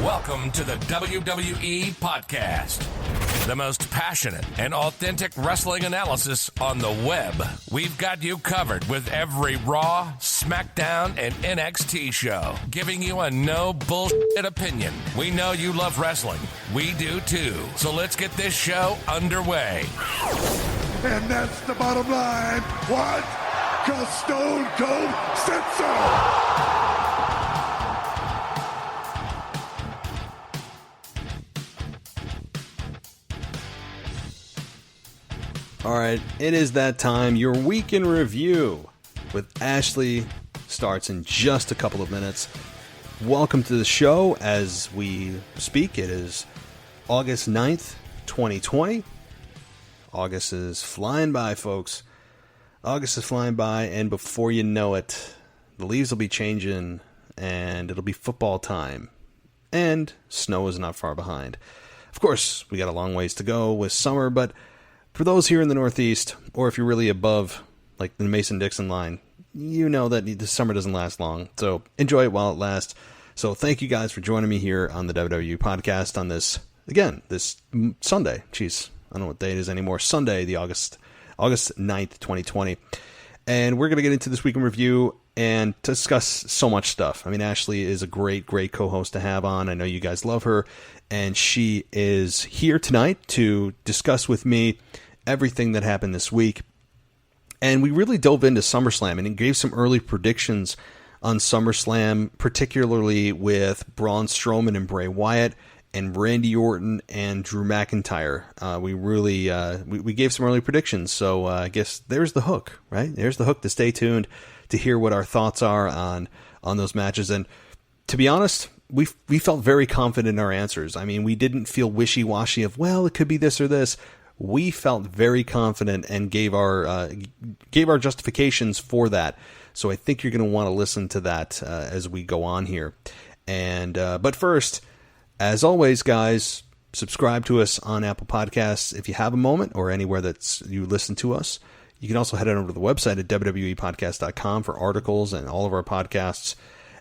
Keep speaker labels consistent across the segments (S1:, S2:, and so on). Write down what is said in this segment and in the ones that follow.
S1: Welcome to the WWE Podcast, the most passionate and authentic wrestling analysis on the web. We've got you covered with every Raw, SmackDown, and NXT show, giving you a no bullshit opinion. We know you love wrestling. We do too. So let's get this show underway.
S2: And that's the bottom line. What? 'Cause Stone Cold said so.
S3: All right, it is that time. Your week in review with Ashley starts in just a couple of minutes. Welcome to the show as we speak. It is August 9th, 2020. August is flying by, folks. August is flying by, and before you know it, the leaves will be changing, and it'll be football time. And snow is not far behind. Of course, we got a long ways to go with summer, but for those here in the Northeast, or if you're really above, like the Mason-Dixon line, you know that the summer doesn't last long. So enjoy it while it lasts. So thank you guys for joining me here on the WWE Podcast on this, again, this Sunday. Jeez, I don't know what day it is anymore. Sunday, the August 9th, 2020. And we're going to get into this week in review and discuss so much stuff. I mean, Ashley is a great, great co-host to have on. I know you guys love her. And she is here tonight to discuss with me everything that happened this week. And we really dove into SummerSlam and gave some early predictions on SummerSlam, particularly with Braun Strowman and Bray Wyatt and Randy Orton and Drew McIntyre. We really we gave some early predictions. So I guess there's the hook, right? There's the hook to stay tuned to hear what our thoughts are on those matches. And to be honest, we felt very confident in our answers. I mean, we didn't feel wishy-washy of, well, it could be this or this. We felt very confident and gave our justifications for that. So I think you're going to want to listen to that as we go on here. And but first, as always, guys, subscribe to us on Apple Podcasts if you have a moment, or anywhere that you listen to us. You can also head on over to the website at wwepodcast.com for articles and all of our podcasts,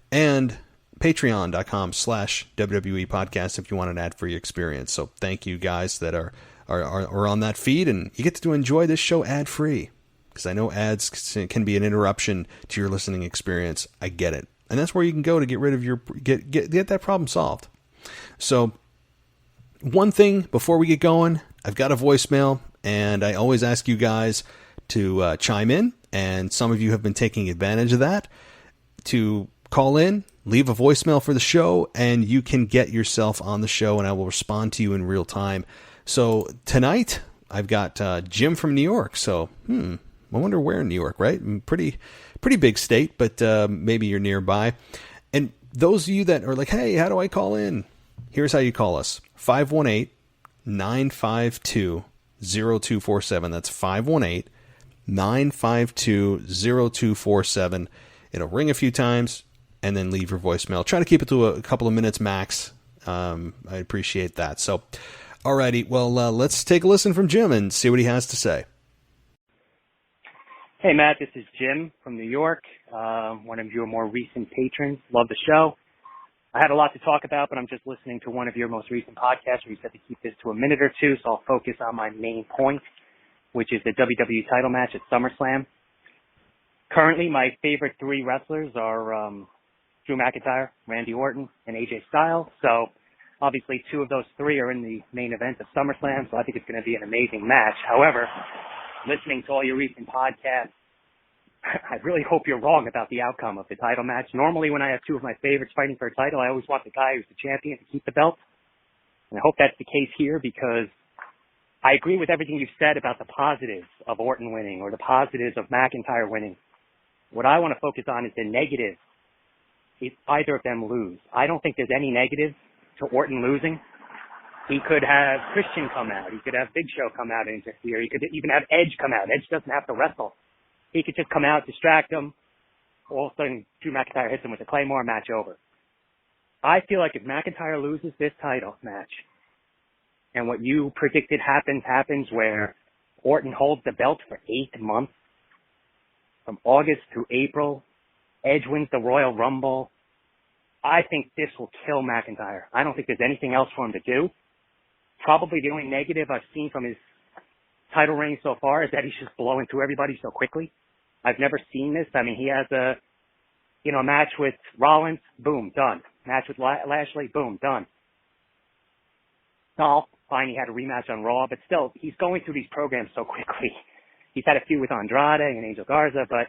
S3: and patreon.com/WWE podcast if you want an ad-free experience. So thank you guys that are on that feed, and you get to enjoy this show ad-free, because I know ads can be an interruption to your listening experience. I get it. And that's where you can go to get rid of get that problem solved. So one thing before we get going, I've got a voicemail, and I always ask you guys to chime in, and some of you have been taking advantage of that to call in, leave a voicemail for the show, and you can get yourself on the show, and I will respond to you in real time. So tonight, I've got Jim from New York. So, I wonder where in New York, right? Pretty big state, but maybe you're nearby. And those of you that are like, hey, how do I call in? Here's how you call us. 518-952-0247. That's 518-952-0247. It'll ring a few times, and then leave your voicemail. Try to keep it to a couple of minutes max. I appreciate that. So, alrighty. Well, let's take a listen from Jim and see what he has to say.
S4: Hey, Matt. This is Jim from New York, one of your more recent patrons. Love the show. I had a lot to talk about, but I'm just listening to one of your most recent podcasts where you said to keep this to a minute or two, so I'll focus on my main point, which is the WWE title match at SummerSlam. Currently, my favorite three wrestlers are Drew McIntyre, Randy Orton, and AJ Styles. So obviously two of those three are in the main event of SummerSlam, so I think it's going to be an amazing match. However, listening to all your recent podcasts, I really hope you're wrong about the outcome of the title match. Normally when I have two of my favorites fighting for a title, I always want the guy who's the champion to keep the belt. And I hope that's the case here, because I agree with everything you've said about the positives of Orton winning or the positives of McIntyre winning. What I want to focus on is the negatives if either of them lose. I don't think there's any negative to Orton losing. He could have Christian come out. He could have Big Show come out and interfere. He could even have Edge come out. Edge doesn't have to wrestle. He could just come out, distract him. All of a sudden, Drew McIntyre hits him with a Claymore, match over. I feel like if McIntyre loses this title match, and what you predicted happens where Orton holds the belt for 8 months, from August through April, Edge wins the Royal Rumble, I think this will kill McIntyre. I don't think there's anything else for him to do. Probably the only negative I've seen from his title reign so far is that he's just blowing through everybody so quickly. I've never seen this. I mean, he has a match with Rollins, boom, done. Match with Lashley, boom, done. Dolph, fine, he had a rematch on Raw, but still, he's going through these programs so quickly. He's had a few with Andrade and Angel Garza, but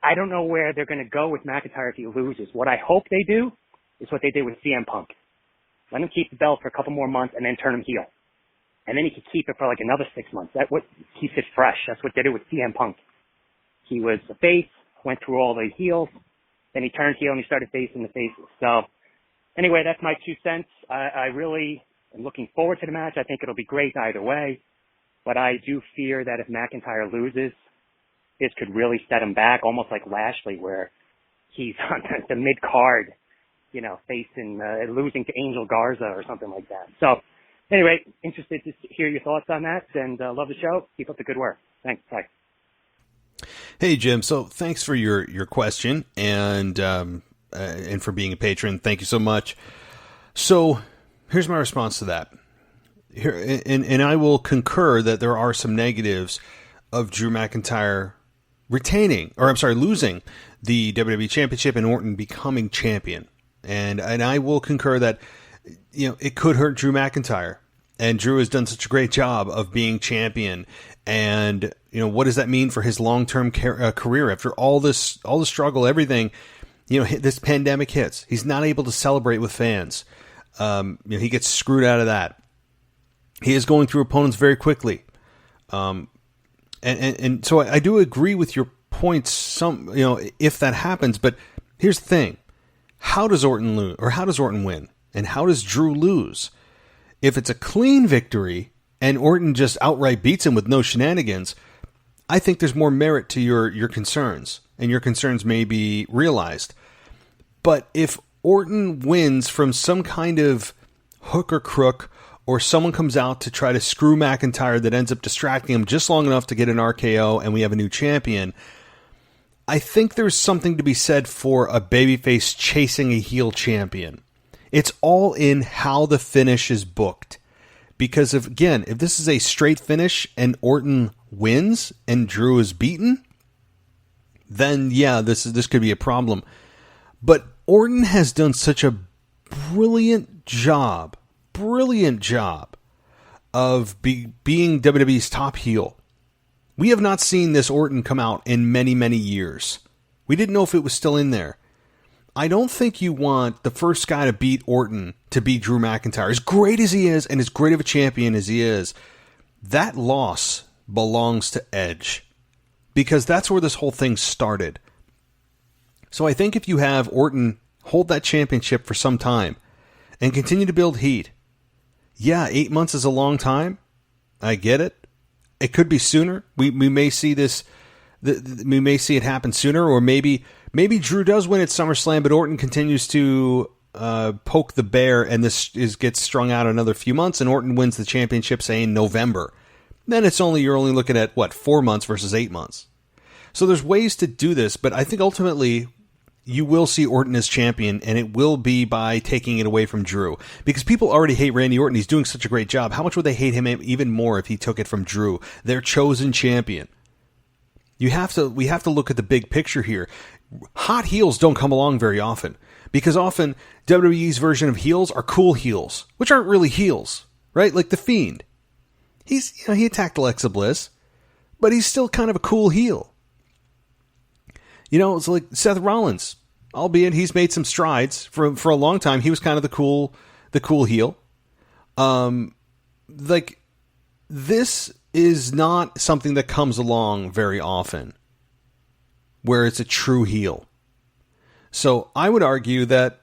S4: I don't know where they're going to go with McIntyre if he loses. What I hope they do is what they did with CM Punk. Let him keep the belt for a couple more months and then turn him heel. And then he could keep it for like another 6 months. That's what keeps it fresh. That's what they did with CM Punk. He was a face, went through all the heels, then he turned heel and he started facing the faces. So anyway, that's my 2 cents. I really am looking forward to the match. I think it'll be great either way. But I do fear that if McIntyre loses, this could really set him back, almost like Lashley, where he's on the mid-card, facing, losing to Angel Garza or something like that. So anyway, interested to hear your thoughts on that, and love the show. Keep up the good work. Thanks. Bye.
S3: Hey, Jim. So thanks for your question and for being a patron. Thank you so much. So here's my response to that. Here, and I will concur that there are some negatives of Drew McIntyre losing the WWE Championship and Orton becoming champion. And I will concur that, it could hurt Drew McIntyre. And Drew has done such a great job of being champion. And, what does that mean for his long-term career? After all the struggle, everything, this pandemic hits. He's not able to celebrate with fans. He gets screwed out of that. He is going through opponents very quickly. And so I do agree with your points, if that happens. But here's the thing. How does Orton lose, or how does Orton win? And how does Drew lose? If it's a clean victory and Orton just outright beats him with no shenanigans, I think there's more merit to your concerns, and your concerns may be realized. But if Orton wins from some kind of hook or crook, or someone comes out to try to screw McIntyre that ends up distracting him just long enough to get an RKO and we have a new champion, I think there's something to be said for a babyface chasing a heel champion. It's all in how the finish is booked. Because if this is a straight finish and Orton wins and Drew is beaten, then yeah, this could be a problem. But Orton has done such a brilliant job of being WWE's top heel. We have not seen this Orton come out in many, many years. We didn't know if it was still in there. I don't think you want the first guy to beat Orton to beat Drew McIntyre. As great as he is and as great of a champion as he is, that loss belongs to Edge. Because that's where this whole thing started. So I think if you have Orton hold that championship for some time and continue to build heat, 8 months is a long time. I get it. It could be sooner. We may see this. We may see it happen sooner, or maybe Drew does win at SummerSlam, but Orton continues to poke the bear, and this gets strung out another few months, and Orton wins the championship, say in November. Then you're only looking at 4 months versus 8 months. So there's ways to do this, but I think ultimately you will see Orton as champion, and it will be by taking it away from Drew. Because people already hate Randy Orton. He's doing such a great job. How much would they hate him even more if he took it from Drew, their chosen champion? We have to look at the big picture here. Hot heels don't come along very often, because often WWE's version of heels are cool heels, which aren't really heels, right? Like the Fiend. He attacked Alexa Bliss, but he's still kind of a cool heel. It's like Seth Rollins, albeit he's made some strides for a long time. He was kind of the cool heel. This is not something that comes along very often, where it's a true heel. So I would argue that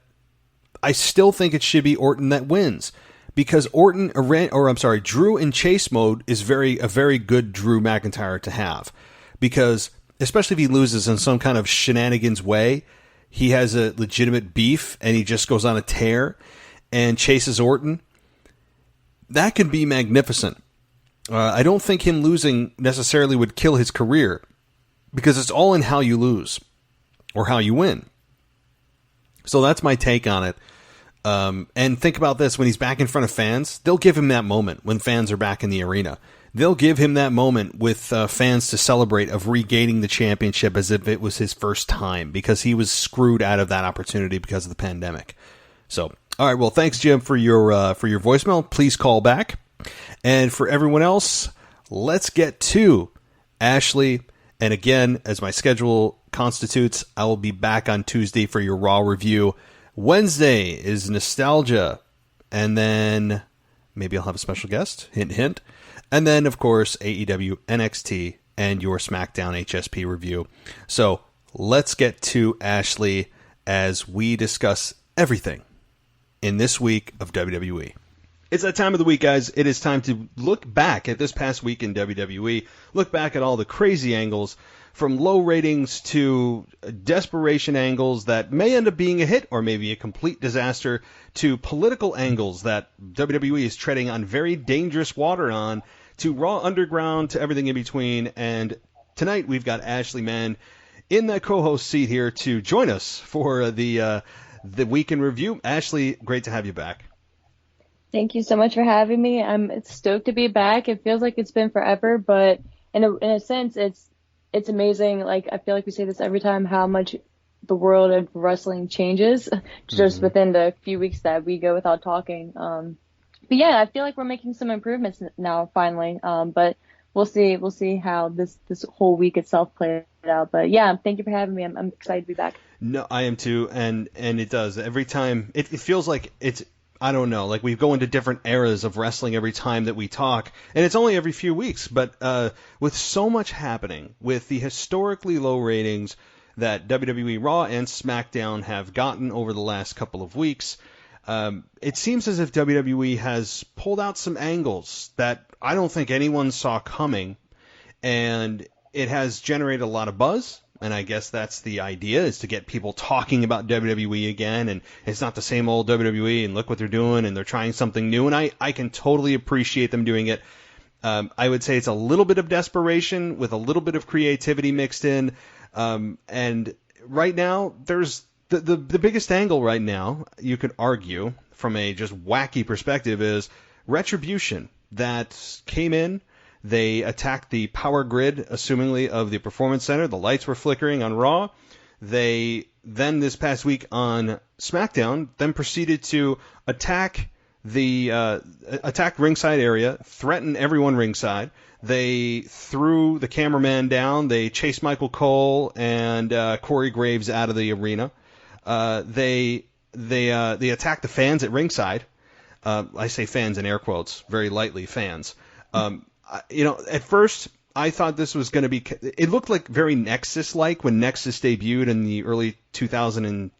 S3: I still think it should be Orton that wins, because Drew in chase mode is a very good Drew McIntyre to have, because especially if he loses in some kind of shenanigans way, he has a legitimate beef and he just goes on a tear and chases Orton. That could be magnificent. I don't think him losing necessarily would kill his career, because it's all in how you lose or how you win. So that's my take on it. And think about this, when he's back in front of fans, they'll give him that moment when fans are back in the arena. They'll give him that moment with fans to celebrate of regaining the championship as if it was his first time, because he was screwed out of that opportunity because of the pandemic. So, all right, well, thanks, Jim, for your voicemail. Please call back. And for everyone else, let's get to Ashley. And again, as my schedule constitutes, I will be back on Tuesday for your Raw review. Wednesday is Nostalgia. And then maybe I'll have a special guest. Hint, hint. And then, of course, AEW, NXT, and your SmackDown HSP review. So let's get to Ashley as we discuss everything in this week of WWE. It's that time of the week, guys. It is time to look back at this past week in WWE, look back at all the crazy angles, from low ratings to desperation angles that may end up being a hit or maybe a complete disaster, to political angles that WWE is treading on very dangerous water on, to Raw Underground, to everything in between. And tonight we've got Ashley Mann in the co-host seat here to join us for the week in review. Ashley, great to have you back.
S5: Thank you so much for having me. I'm stoked to be back. It feels like it's been forever, but in a sense, it's amazing. Like, I feel like we say this every time, how much the world of wrestling changes just within the few weeks that we go without talking. But yeah, I feel like we're making some improvements now, finally. But we'll see how this whole week itself plays out. But yeah, thank you for having me. I'm excited to be back.
S3: No, I am too, and it does. Every time, it feels like it's, I don't know, like we go into different eras of wrestling every time that we talk, and it's only every few weeks, but with so much happening, with the historically low ratings that WWE Raw and SmackDown have gotten over the last couple of weeks, it seems as if WWE has pulled out some angles that I don't think anyone saw coming, and it has generated a lot of buzz. And I guess that's the idea, is to get people talking about WWE again, and it's not the same old WWE, and look what they're doing, and they're trying something new, and I can totally appreciate them doing it. I would say it's a little bit of desperation with a little bit of creativity mixed in, and right now, there's the biggest angle right now, you could argue, from a just wacky perspective, is Retribution, that came in. They attacked the power grid, assumingly, of the Performance Center. The lights were flickering on Raw. They then, this past week on SmackDown, then proceeded to attack the ringside area, threaten everyone ringside. They threw the cameraman down. They chased Michael Cole and Corey Graves out of the arena. They attacked the fans at ringside. I say fans in air quotes, very lightly, fans. At first, I thought this was going to be... It looked like very Nexus-like when Nexus debuted in the early 2010s.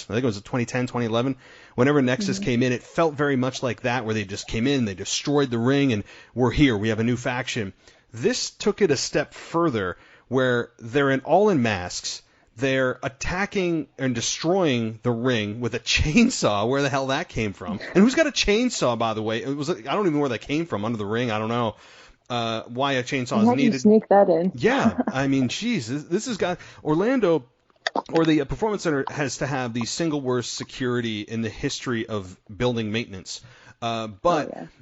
S3: I think it was 2010, 2011. Whenever Nexus came in, it felt very much like that, where they just came in, they destroyed the ring, and we're here, we have a new faction. This took it a step further, where they're all in masks. They're attacking and destroying the ring with a chainsaw. Where the hell that came from? And who's got a chainsaw, by the way? I don't even know where that came from, under the ring. I don't know why a chainsaw is needed.
S5: You sneak that in?
S3: Yeah, I mean, geez, this has got Orlando, or the Performance Center, has to have the single worst security in the history of building maintenance.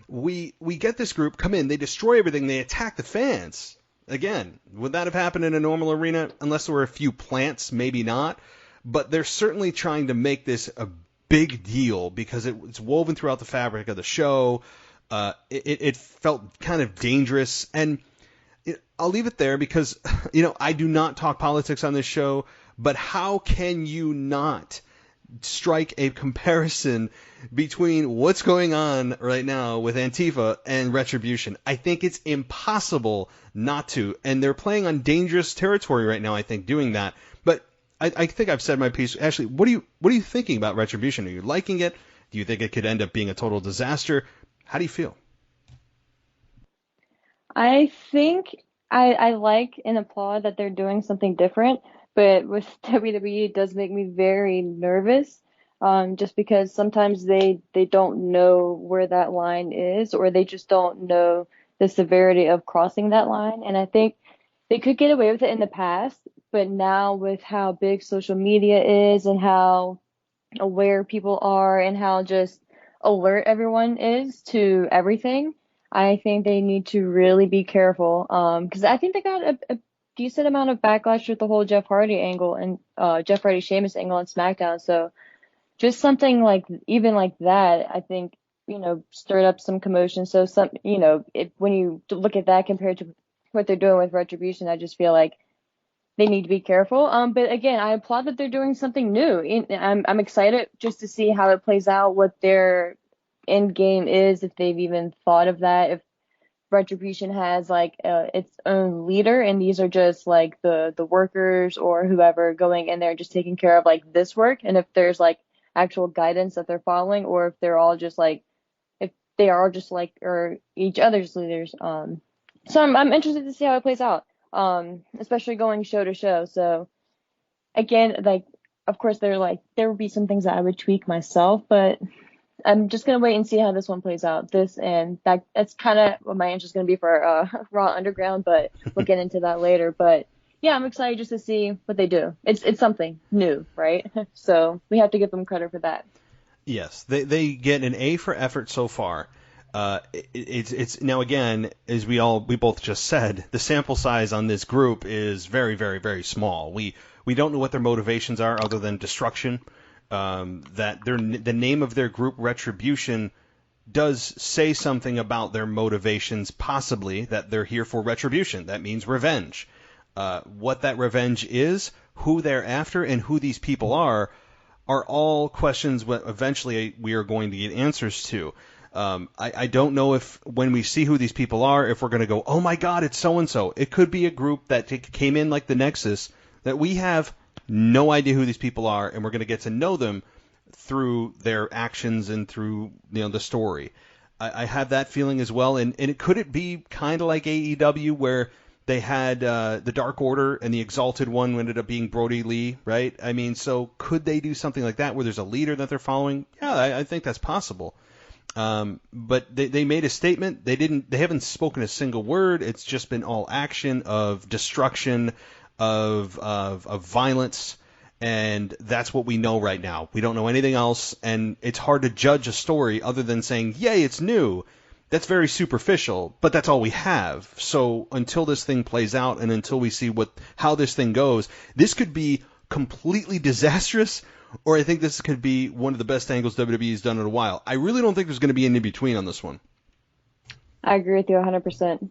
S3: We get this group come in, they destroy everything, they attack the fans. Again, would that have happened in a normal arena? Unless there were a few plants, maybe not. But they're certainly trying to make this a big deal because it's woven throughout the fabric of the show. It felt kind of dangerous. And I'll leave it there because, I do not talk politics on this show. But how can you not strike a comparison between what's going on right now with Antifa and Retribution? I think it's impossible not to, and they're playing on dangerous territory right now, I think, doing that. But I think I've said my piece. Ashley, what are you thinking about Retribution? Are you liking it? Do you think it could end up being a total disaster? How do you feel?
S5: I think I like and applaud that they're doing something different, but with WWE, it does make me very nervous, just because sometimes they don't know where that line is, or they just don't know the severity of crossing that line. And I think they could get away with it in the past, but now with how big social media is and how aware people are and how just alert everyone is to everything. I think they need to really be careful. Because I think they got a decent amount of backlash with the whole Jeff Hardy angle and Jeff Hardy Sheamus angle on SmackDown. So just something like even like that, I think, stirred up some commotion. So when you look at that compared to what they're doing with Retribution, I just feel like they need to be careful. But again, I applaud that they're doing something new. I'm excited just to see how it plays out, what their end game is, if they've even thought of that, if Retribution has like its own leader, and these are just like the workers or whoever going in there just taking care of like this work, and if there's like actual guidance that they're following, or if they're all just like if they are just like or each other's leaders. So I'm interested to see how it plays out. Especially going show to show. So again, like of course there would be some things that I would tweak myself, but I'm just gonna wait and see how this one plays out. That's kind of what my interest is gonna be for Raw Underground, but we'll get into that later. But yeah, I'm excited just to see what they do. It's something new, right? So we have to give them credit for that.
S3: Yes, they get an A for effort so far. It's now again, as we both just said, the sample size on this group is very, very, very small. We don't know what their motivations are other than destruction. That the name of their group, Retribution, does say something about their motivations, possibly that they're here for retribution. That means revenge. What that revenge is, who they're after, and who these people are all questions that eventually we are going to get answers to. I don't know if when we see who these people are, if we're going to go, oh my God, it's so-and-so. It could be a group that came in like the Nexus that we have no idea who these people are, and we're going to get to know them through their actions and through the story. I have that feeling as well, and could it be kind of like AEW where they had the Dark Order and the Exalted One who ended up being Brody Lee, right? I mean, so could they do something like that where there's a leader that they're following? Yeah, I think that's possible. But they made a statement. They haven't spoken a single word. It's just been all action of destruction, of violence, and that's what we know right now. We don't know anything else, and it's hard to judge a story other than saying, yay, it's new. That's very superficial, but that's all we have. So until this thing plays out and until we see how this thing goes, this could be completely disastrous, or I think this could be one of the best angles WWE has done in a while. I really don't think there's going to be an in-between on this one.
S5: I agree with you 100%.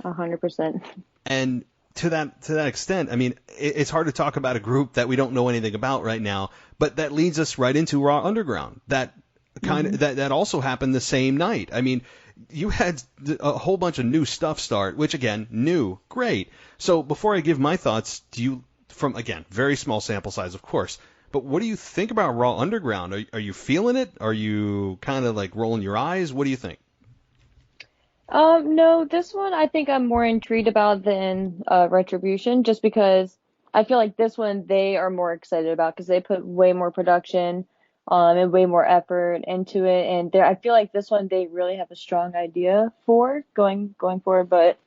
S5: 100%.
S3: And to that extent, I mean, it's hard to talk about a group that we don't know anything about right now, but that leads us right into Raw Underground. That that also happened the same night. I mean, you had a whole bunch of new stuff start, which again, new, great. So before I give my thoughts, again, very small sample size, of course, but what do you think about Raw Underground? Are you feeling it? Are you kind of like rolling your eyes? What do you think?
S5: No, this one I think I'm more intrigued about than Retribution, just because I feel like this one they are more excited about because they put way more production and way more effort into it, and I feel like this one they really have a strong idea for going forward, but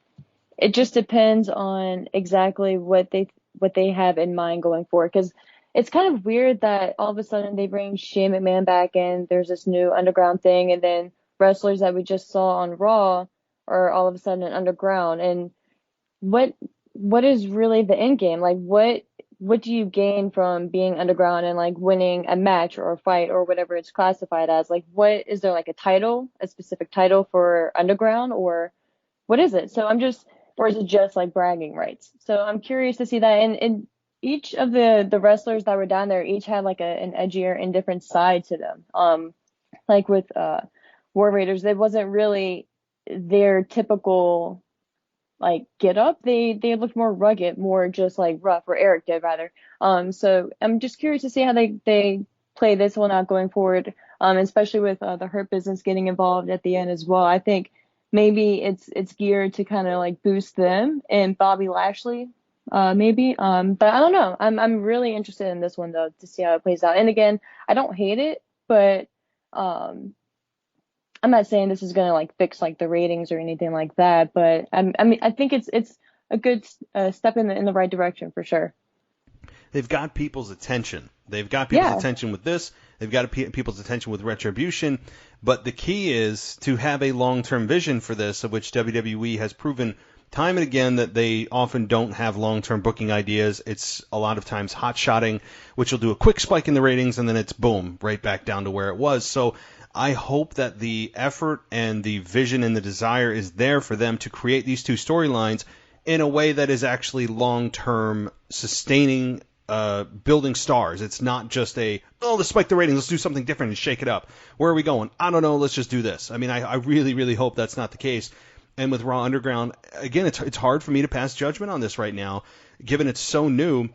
S5: it just depends on exactly what they have in mind going forward, because it's kind of weird that all of a sudden they bring Shane McMahon back and there's this new underground thing, and then wrestlers that we just saw on Raw are all of a sudden underground. And what is really the end game? Like what do you gain from being underground and like winning a match or a fight or whatever it's classified as? Like what is there, like a specific title for underground, or what is it? Or is it just like bragging rights? So I'm curious to see that. And each of the wrestlers that were down there each had like an edgier and different side to them. Like with War Raiders, it wasn't really their typical like get up. They looked more rugged, more just like rough, or Eric did rather. So I'm just curious to see how they play this one out going forward. Especially with the Hurt Business getting involved at the end as well. I think maybe it's geared to kind of like boost them and Bobby Lashley. Maybe. But I don't know. I'm really interested in this one though, to see how it plays out. And again, I don't hate it, but I'm not saying this is gonna like fix like the ratings or anything like that. But I think it's a good step in the right direction for sure.
S3: They've got people's attention. They've got people's attention with this. They've got people's attention with Retribution. But the key is to have a long-term vision for this, of which WWE has proven time and again that they often don't have long-term booking ideas. It's a lot of times hot-shotting, which will do a quick spike in the ratings, and then it's boom, right back down to where it was. So I hope that the effort and the vision and the desire is there for them to create these two storylines in a way that is actually long-term sustaining, building stars. It's not just let's spike the ratings, let's do something different and shake it up. Where are we going? I don't know, let's just do this. I mean, I really, really hope that's not the case. And with Raw Underground, again, it's hard for me to pass judgment on this right now, given it's so new.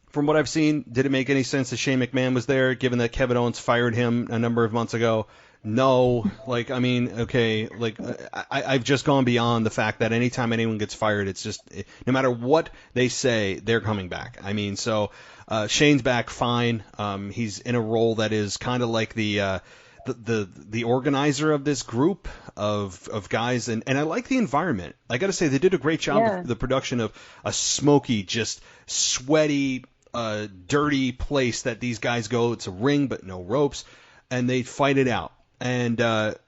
S3: From what I've seen, did it make any sense that Shane McMahon was there, given that Kevin Owens fired him a number of months ago? No. I've just gone beyond the fact that anytime anyone gets fired, it's just, no matter what they say, they're coming back. I mean, so Shane's back fine. He's in a role that is kind of like the organizer of this group of guys, and I like the environment. I got to say, they did a great job with the production of a smoky, just sweaty, dirty place that these guys go. It's a ring, but no ropes, and they fight it out. And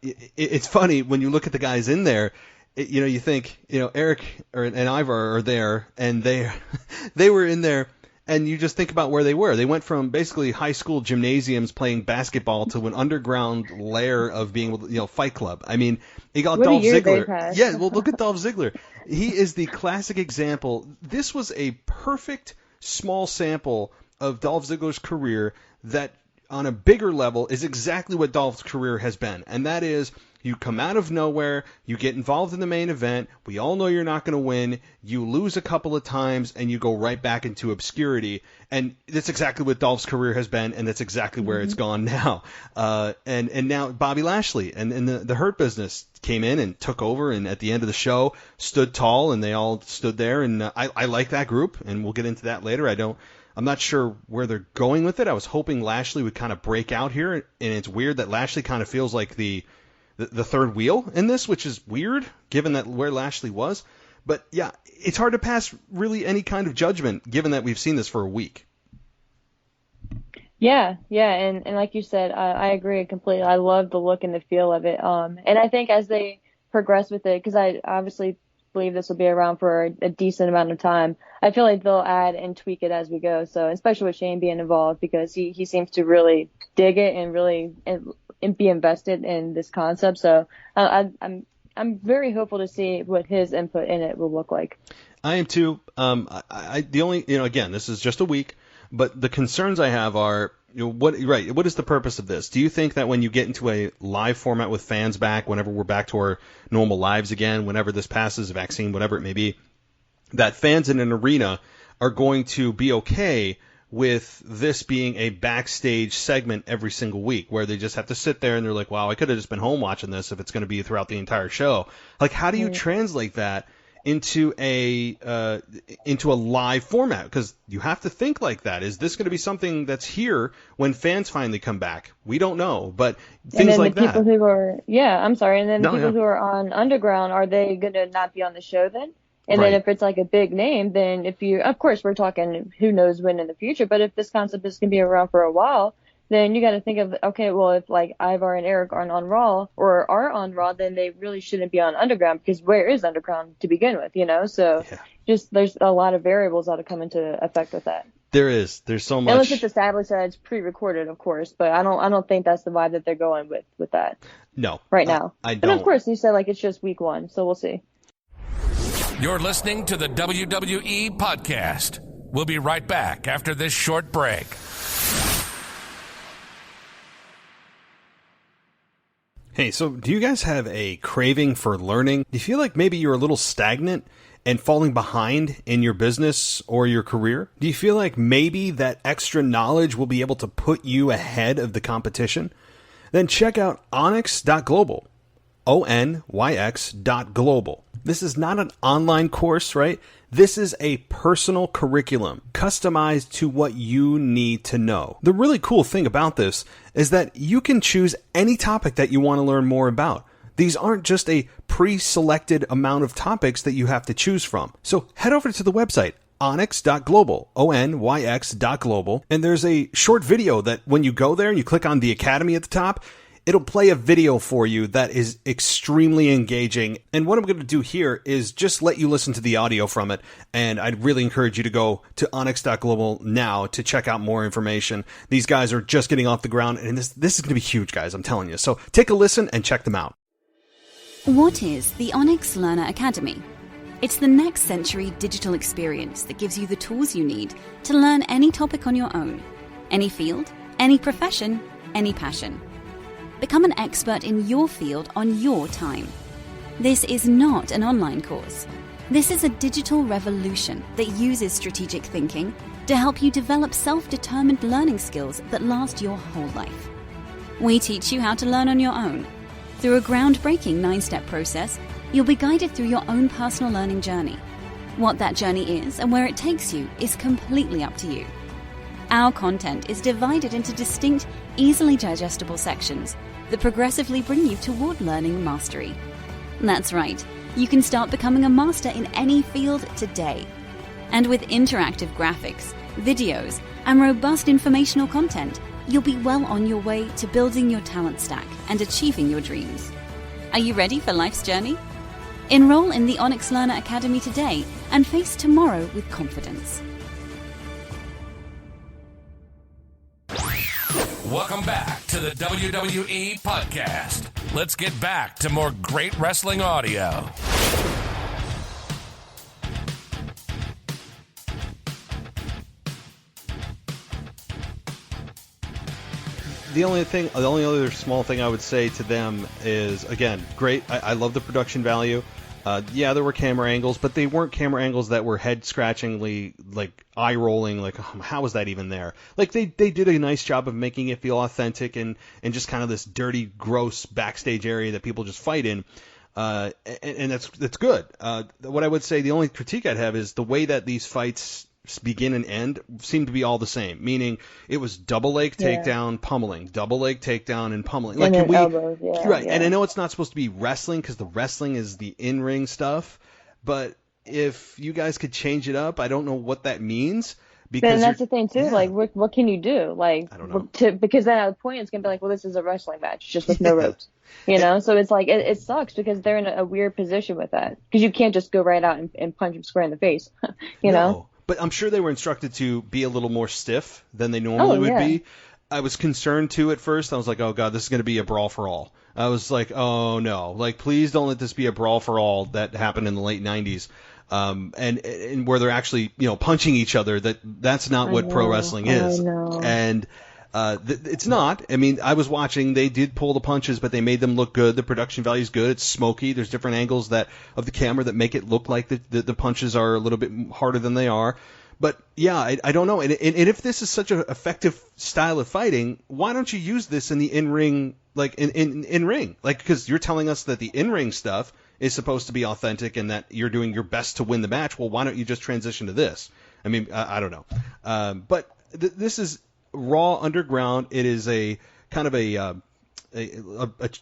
S3: it's funny when you look at the guys in there. You think, Eric and Ivar are there, and they were in there. And you just think about where they were. They went from basically high school gymnasiums playing basketball to an underground lair of being, Fight Club. I mean, you got Dolph Ziggler. Yeah, well, look at Dolph Ziggler. He is the classic example. This was a perfect small sample of Dolph Ziggler's career that, on a bigger level, is exactly what Dolph's career has been. And that is, you come out of nowhere, you get involved in the main event, we all know you're not going to win, you lose a couple of times, and you go right back into obscurity. And that's exactly what Dolph's career has been, and that's exactly where it's gone now. And now Bobby Lashley and the Hurt Business came in and took over, and at the end of the show stood tall, and they all stood there. And I like that group, and we'll get into that later. I'm not sure where they're going with it. I was hoping Lashley would kind of break out here, and it's weird that Lashley kind of feels like the third wheel in this, which is weird given that where Lashley was. But yeah, it's hard to pass really any kind of judgment given that we've seen this for a week.
S5: Yeah, and like you said, I agree completely. I love the look and the feel of it. And I think as they progress with it, because I obviously believe this will be around for a decent amount of time, I feel like they'll add and tweak it as we go. So especially with Shane being involved, because he seems to really dig it and really and be invested in this concept. So I'm very hopeful to see what his input in it will look like.
S3: I am too. The only, again, this is just a week, but the concerns I have are, what is the purpose of this? Do you think that when you get into a live format with fans back, whenever we're back to our normal lives again, whenever this passes, vaccine, whatever it may be, that fans in an arena are going to be okay with this being a backstage segment every single week, where they just have to sit there and they're like, wow, I could have just been home watching this if it's going to be throughout the entire show. Like, how do you translate that into a live format? Because you have to think like that. Is this going to be something that's here when fans finally come back? We don't know, but things like that. And then the people
S5: who are on Underground, are they going to not be on the show then? And then if it's like a big name, then of course we're talking who knows when in the future, but if this concept is going to be around for a while, then you got to think of, okay, well, if like Ivar and Eric aren't on Raw or are on Raw, then they really shouldn't be on Underground, because where is Underground to begin with, So just there's a lot of variables that come into effect with that.
S3: There's so much.
S5: Unless it's established that it's pre-recorded, of course, but I don't think that's the vibe that they're going with that.
S3: No.
S5: Right now.
S3: I don't.
S5: And of course, you said like it's just week 1, so we'll see.
S1: You're listening to the WWE Podcast. We'll be right back after this short break.
S3: Hey, so do you guys have a craving for learning? Do you feel like maybe you're a little stagnant and falling behind in your business or your career? Do you feel like maybe that extra knowledge will be able to put you ahead of the competition? Then check out onyx.global. ONYX.global. This is not an online course, right? This is a personal curriculum customized to what you need to know. The really cool thing about this is that you can choose any topic that you want to learn more about. These aren't just a pre-selected amount of topics that you have to choose from. So head over to the website, onyx.global, ONYX.global, and there's a short video that when you go there and you click on the Academy at the top, it'll play a video for you that is extremely engaging. And what I'm going to do here is just let you listen to the audio from it. And I'd really encourage you to go to onyx.global now to check out more information. These guys are just getting off the ground, and this is going to be huge, guys, I'm telling you. So take a listen and check them out.
S6: What is the Onyx Learner Academy? It's the next century digital experience that gives you the tools you need to learn any topic on your own, any field, any profession, any passion. Become an expert in your field on your time. This is not an online course. This is a digital revolution that uses strategic thinking to help you develop self-determined learning skills that last your whole life. We teach you how to learn on your own. Through a groundbreaking 9-step process, you'll be guided through your own personal learning journey. What that journey is and where it takes you is completely up to you. Our content is divided into distinct, easily digestible sections that progressively bring you toward learning mastery. That's right, you can start becoming a master in any field today. And with interactive graphics, videos, and robust informational content, you'll be well on your way to building your talent stack and achieving your dreams. Are you ready for life's journey? Enroll in the Onyx Learner Academy today and face tomorrow with confidence.
S1: Welcome back to the WWE Podcast. Let's get back to more great wrestling audio.
S3: The only other small thing I would say to them is, again, great. I love the production value. Yeah, there were camera angles, but they weren't camera angles that were head-scratchingly, like, eye-rolling, like, oh, how was that even there? Like, they did a nice job of making it feel authentic and just kind of this dirty, gross backstage area that people just fight in. And that's good. What I would say, the only critique I'd have is the way that these fights begin and end seem to be all the same, meaning it was double leg takedown, pummeling, double leg takedown, and pummeling. Like, can we,
S5: elbows,
S3: right? Yeah. And I know it's not supposed to be wrestling because the wrestling is the in-ring stuff, but if you guys could change it up, I don't know what that means. Because
S5: that's the thing too. Yeah. Like, what can you do? Like,
S3: I don't know.
S5: Because then at the point it's gonna be like, well, this is a wrestling match just with no ropes, you know. So it's like it sucks because they're in a weird position with that because you can't just go right out and punch them square in the face, you know.
S3: But I'm sure they were instructed to be a little more stiff than they normally would be. I was concerned too at first. I was like, oh god, this is going to be a brawl for all. I was like, oh no, like please don't let this be a brawl for all that happened in the late 90s. And where they're actually, punching each other. That's not what pro wrestling is. And it's not. I mean, I was watching. They did pull the punches, but they made them look good. The production value is good. It's smoky. There's different angles of the camera that make it look like the punches are a little bit harder than they are. But yeah, I don't know. And if this is such an effective style of fighting, why don't you use this in the in-ring, like in ring? Like, because you're telling us that the in-ring stuff is supposed to be authentic and that you're doing your best to win the match. Well, why don't you just transition to this? I mean, I don't know. But this is Raw Underground. It is a kind of a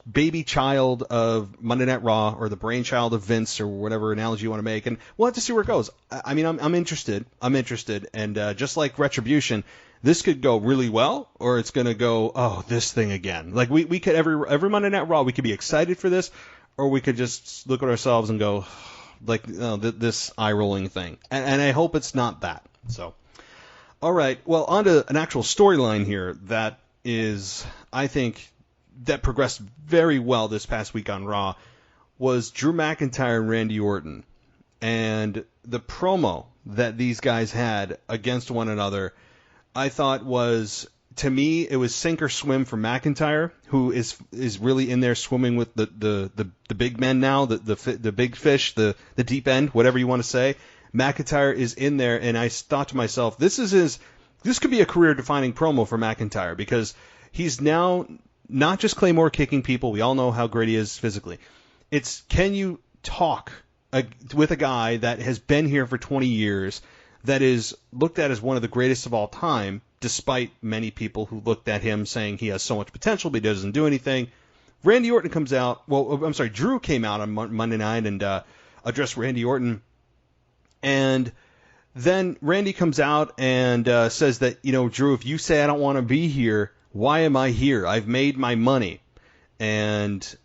S3: baby child of Monday Night Raw, or the brainchild of Vince, or whatever analogy you want to make, and we'll have to see where it goes. I mean, I'm interested, and just like Retribution, this could go really well, or it's going to go, oh, this thing again. Like we could every Monday Night Raw, we could be excited for this, or we could just look at ourselves and go, like, this eye rolling thing, and I hope it's not that. So, all right, well, on to an actual storyline here that is, I think, that progressed very well this past week on Raw, was Drew McIntyre and Randy Orton. And the promo that these guys had against one another, I thought was, to me, it was sink or swim for McIntyre, who is really in there swimming with the big men now, the big fish, the deep end, whatever you want to say. McIntyre is in there, and I thought to myself, this could be a career-defining promo for McIntyre, because he's now not just Claymore kicking people. We all know how great he is physically. It's, can you talk with a guy that has been here for 20 years, that is looked at as one of the greatest of all time, despite many people who looked at him saying he has so much potential, but he doesn't do anything. Randy Orton comes out. Well, I'm sorry, Drew came out on Monday night and addressed Randy Orton. And then Randy comes out and says that, Drew, if you say I don't want to be here, why am I here? I've made my money. And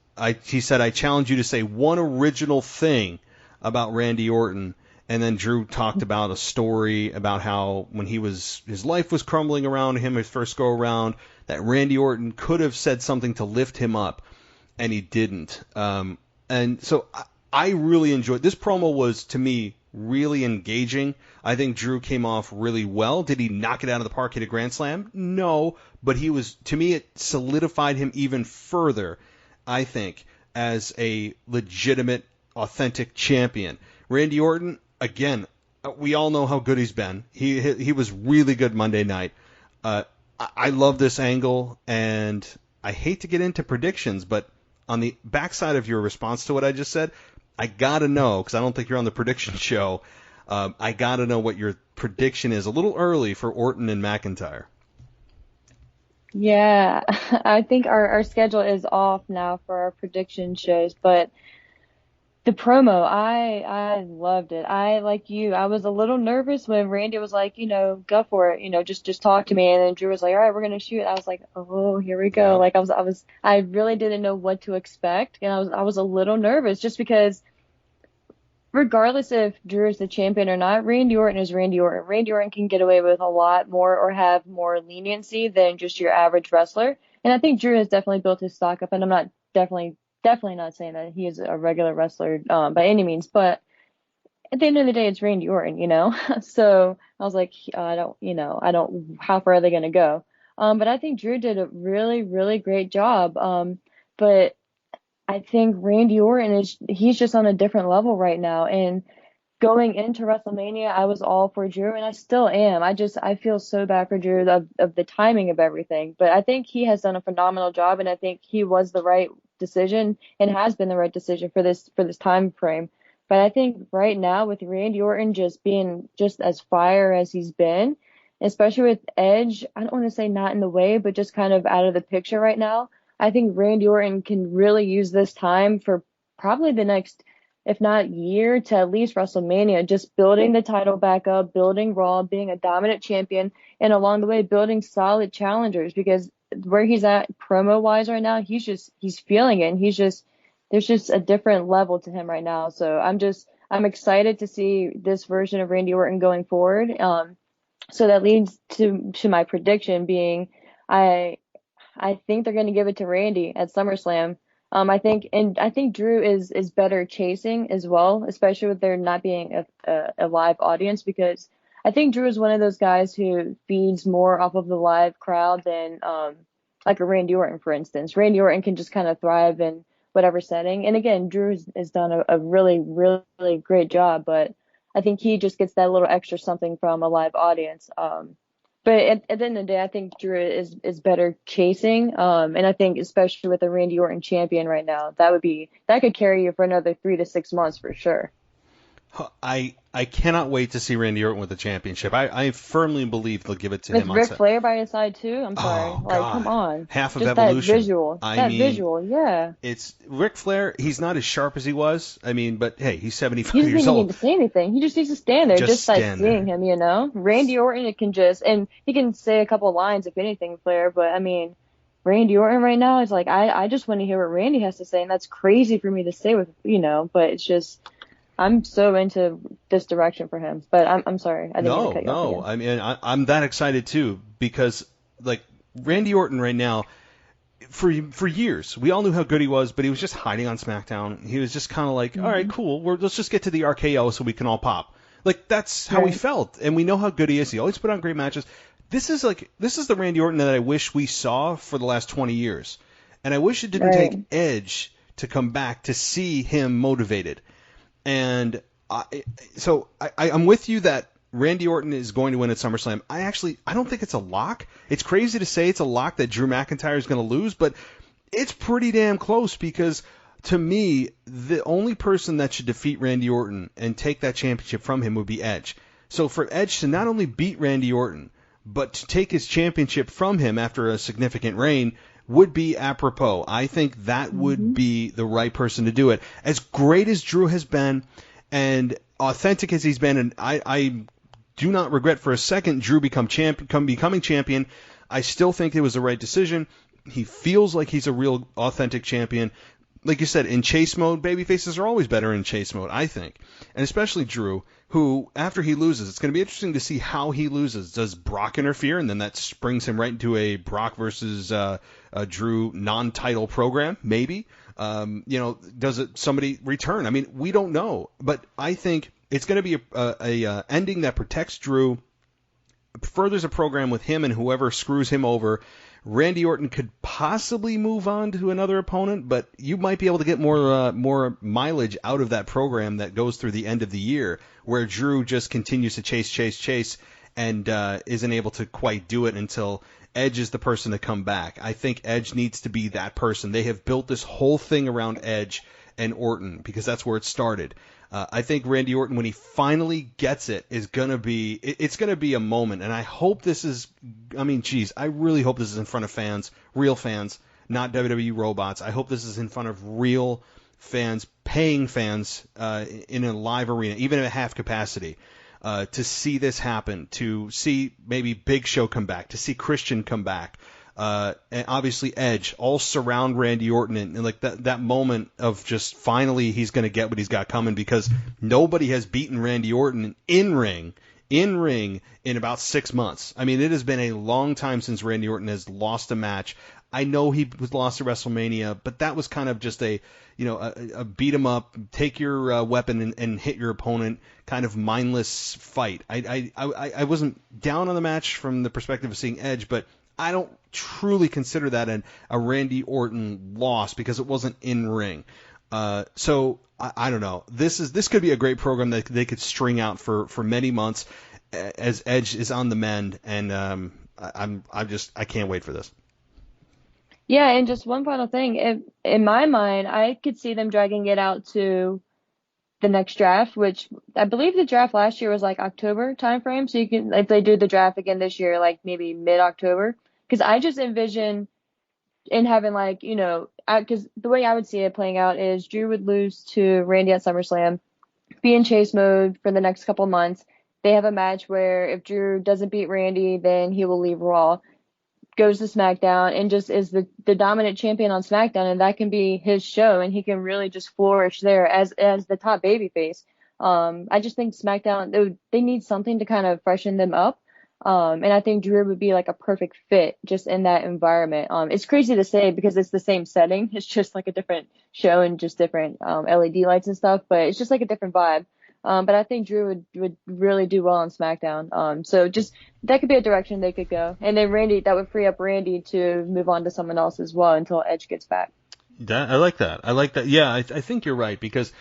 S3: he said, I challenge you to say one original thing about Randy Orton. And then Drew talked about a story about how when his life was crumbling around him, his first go around, that Randy Orton could have said something to lift him up, and he didn't. And so I really enjoyed this promo. Was, to me, really engaging. I think Drew came off really well. Did he knock it out of the park, hit a grand slam? No, but to me, it solidified him even further, I think, as a legitimate, authentic champion. Randy Orton, again, we all know how good he's been. He was really good Monday night. I love this angle, and I hate to get into predictions, but on the backside of your response to what I just said, I gotta know, because I don't think you're on the prediction show, I gotta know what your prediction is a little early for Orton and McIntyre.
S5: Yeah, I think our schedule is off now for our prediction shows, but the promo, I loved it. Like you, I was a little nervous when Randy was like, go for it, just talk to me. And then Drew was like, all right, we're going to shoot. I was like, oh, here we go. Like I really didn't know what to expect. And I was a little nervous just because regardless if Drew is the champion or not, Randy Orton is Randy Orton. Randy Orton can get away with a lot more or have more leniency than just your average wrestler. And I think Drew has definitely built his stock up, and I'm not definitely not saying that he is a regular wrestler by any means, but at the end of the day, it's Randy Orton, So I was like, how far are they going to go? But I think Drew did a really, really great job. But I think Randy Orton he's just on a different level right now. And going into WrestleMania, I was all for Drew, and I still am. I feel so bad for Drew of the timing of everything. But I think he has done a phenomenal job, and I think he was the right decision and has been the right decision for this time frame. But I think right now with Randy Orton just being just as fire as he's been, especially with Edge, I don't want to say not in the way, but just kind of out of the picture right now, I think Randy Orton can really use this time for probably the next, if not year, to at least WrestleMania, just building the title back up, building Raw, being a dominant champion, and along the way building solid challengers, because where he's at promo wise right now, he's feeling it, and there's just a different level to him right now. So I'm excited to see this version of Randy Orton going forward. So that leads to my prediction being, I think they're going to give it to Randy at SummerSlam. I think Drew is better chasing as well, especially with there not being a live audience, because I think Drew is one of those guys who feeds more off of the live crowd than like a Randy Orton, for instance. Randy Orton can just kind of thrive in whatever setting. And again, Drew has done a really, really great job, but I think he just gets that little extra something from a live audience. But at the end of the day, I think Drew is better chasing. And I think especially with a Randy Orton champion right now, that could carry you for another 3 to 6 months for sure.
S3: I cannot wait to see Randy Orton with the championship. I firmly believe they'll give it to him.
S5: With Ric Flair by his side too. I'm sorry, come on.
S3: Half of
S5: just
S3: Evolution.
S5: That visual, yeah.
S3: It's Ric Flair. He's not as sharp as he was. But hey, he's 75
S5: years old. He doesn't
S3: old.
S5: need to say anything. He just needs to stand there, just like seeing him. Randy Orton, and he can say a couple of lines if anything, Flair. But Randy Orton right now is like, I just want to hear what Randy has to say, and that's crazy for me to say with But it's just, I'm so into this direction for him. But I'm sorry. I didn't mean to cut you off again.
S3: I'm that excited too, because like Randy Orton right now, for years, we all knew how good he was, but he was just hiding on SmackDown. He was just kind of like, all right, cool. Let's just get to the RKO so we can all pop. Like, that's how he felt. And we know how good he is. He always put on great matches. This is the Randy Orton that I wish we saw for the last 20 years. And I wish it didn't take Edge to come back to see him motivated. And I'm with you that Randy Orton is going to win at SummerSlam. I don't think it's a lock. It's crazy to say it's a lock that Drew McIntyre is going to lose, but it's pretty damn close, because to me, the only person that should defeat Randy Orton and take that championship from him would be Edge. So for Edge to not only beat Randy Orton, but to take his championship from him after a significant reign would be apropos. I think that would be the right person to do it. As great as Drew has been and authentic as he's been, and I do not regret for a second Drew becoming champion. I still think it was the right decision. He feels like he's a real authentic champion. Like you said, in chase mode, babyfaces are always better in chase mode, I think. And especially Drew, who, after he loses, it's going to be interesting to see how he loses. Does Brock interfere? And then that springs him right into a Brock versus Drew non-title program, maybe. Does somebody return? I mean, we don't know. But I think it's going to be a ending that protects Drew, furthers a program with him and whoever screws him over. Randy Orton could possibly move on to another opponent, but you might be able to get more mileage out of that program that goes through the end of the year, where Drew just continues to chase, and isn't able to quite do it until Edge is the person to come back. I think Edge needs to be that person. They have built this whole thing around Edge and Orton because that's where it started. I think Randy Orton, when he finally gets it, it's going to be a moment. And I hope this is, I really hope this is in front of fans, real fans, not WWE robots. I hope this is in front of real fans, paying fans in a live arena, even at half capacity, to see this happen, to see maybe Big Show come back, to see Christian come back. And obviously Edge, all surround Randy Orton, and like that moment of just finally he's going to get what he's got coming, because nobody has beaten Randy Orton in ring in about 6 months. I mean, it has been a long time since Randy Orton has lost a match. I know he was lost at WrestleMania, but that was kind of just a beat 'em up, take your weapon and hit your opponent kind of mindless fight. I wasn't down on the match from the perspective of seeing Edge, but I don't truly consider that a Randy Orton loss because it wasn't in ring. So I don't know. This could be a great program that they could string out for many months as Edge is on the mend, and I can't wait for this.
S5: Yeah, and just one final thing. In my mind, I could see them dragging it out to the next draft, which I believe the draft last year was like October timeframe. So you can, if they do the draft again this year, like maybe mid-October. Because I just envision in having because the way I would see it playing out is Drew would lose to Randy at SummerSlam, be in chase mode for the next couple months. They have a match where if Drew doesn't beat Randy, then he will leave Raw, goes to SmackDown, and just is the dominant champion on SmackDown, and that can be his show, and he can really just flourish there as the top babyface. I just think SmackDown, they need something to kind of freshen them up. And I think Drew would be like a perfect fit just in that environment. It's crazy to say because it's the same setting. It's just like a different show and just different LED lights and stuff, but it's just like a different vibe. But I think Drew would really do well on SmackDown. So just that could be a direction they could go. And then Randy, that would free up Randy to move on to someone else as well until Edge gets back.
S3: I like that. Yeah, I think you're right, because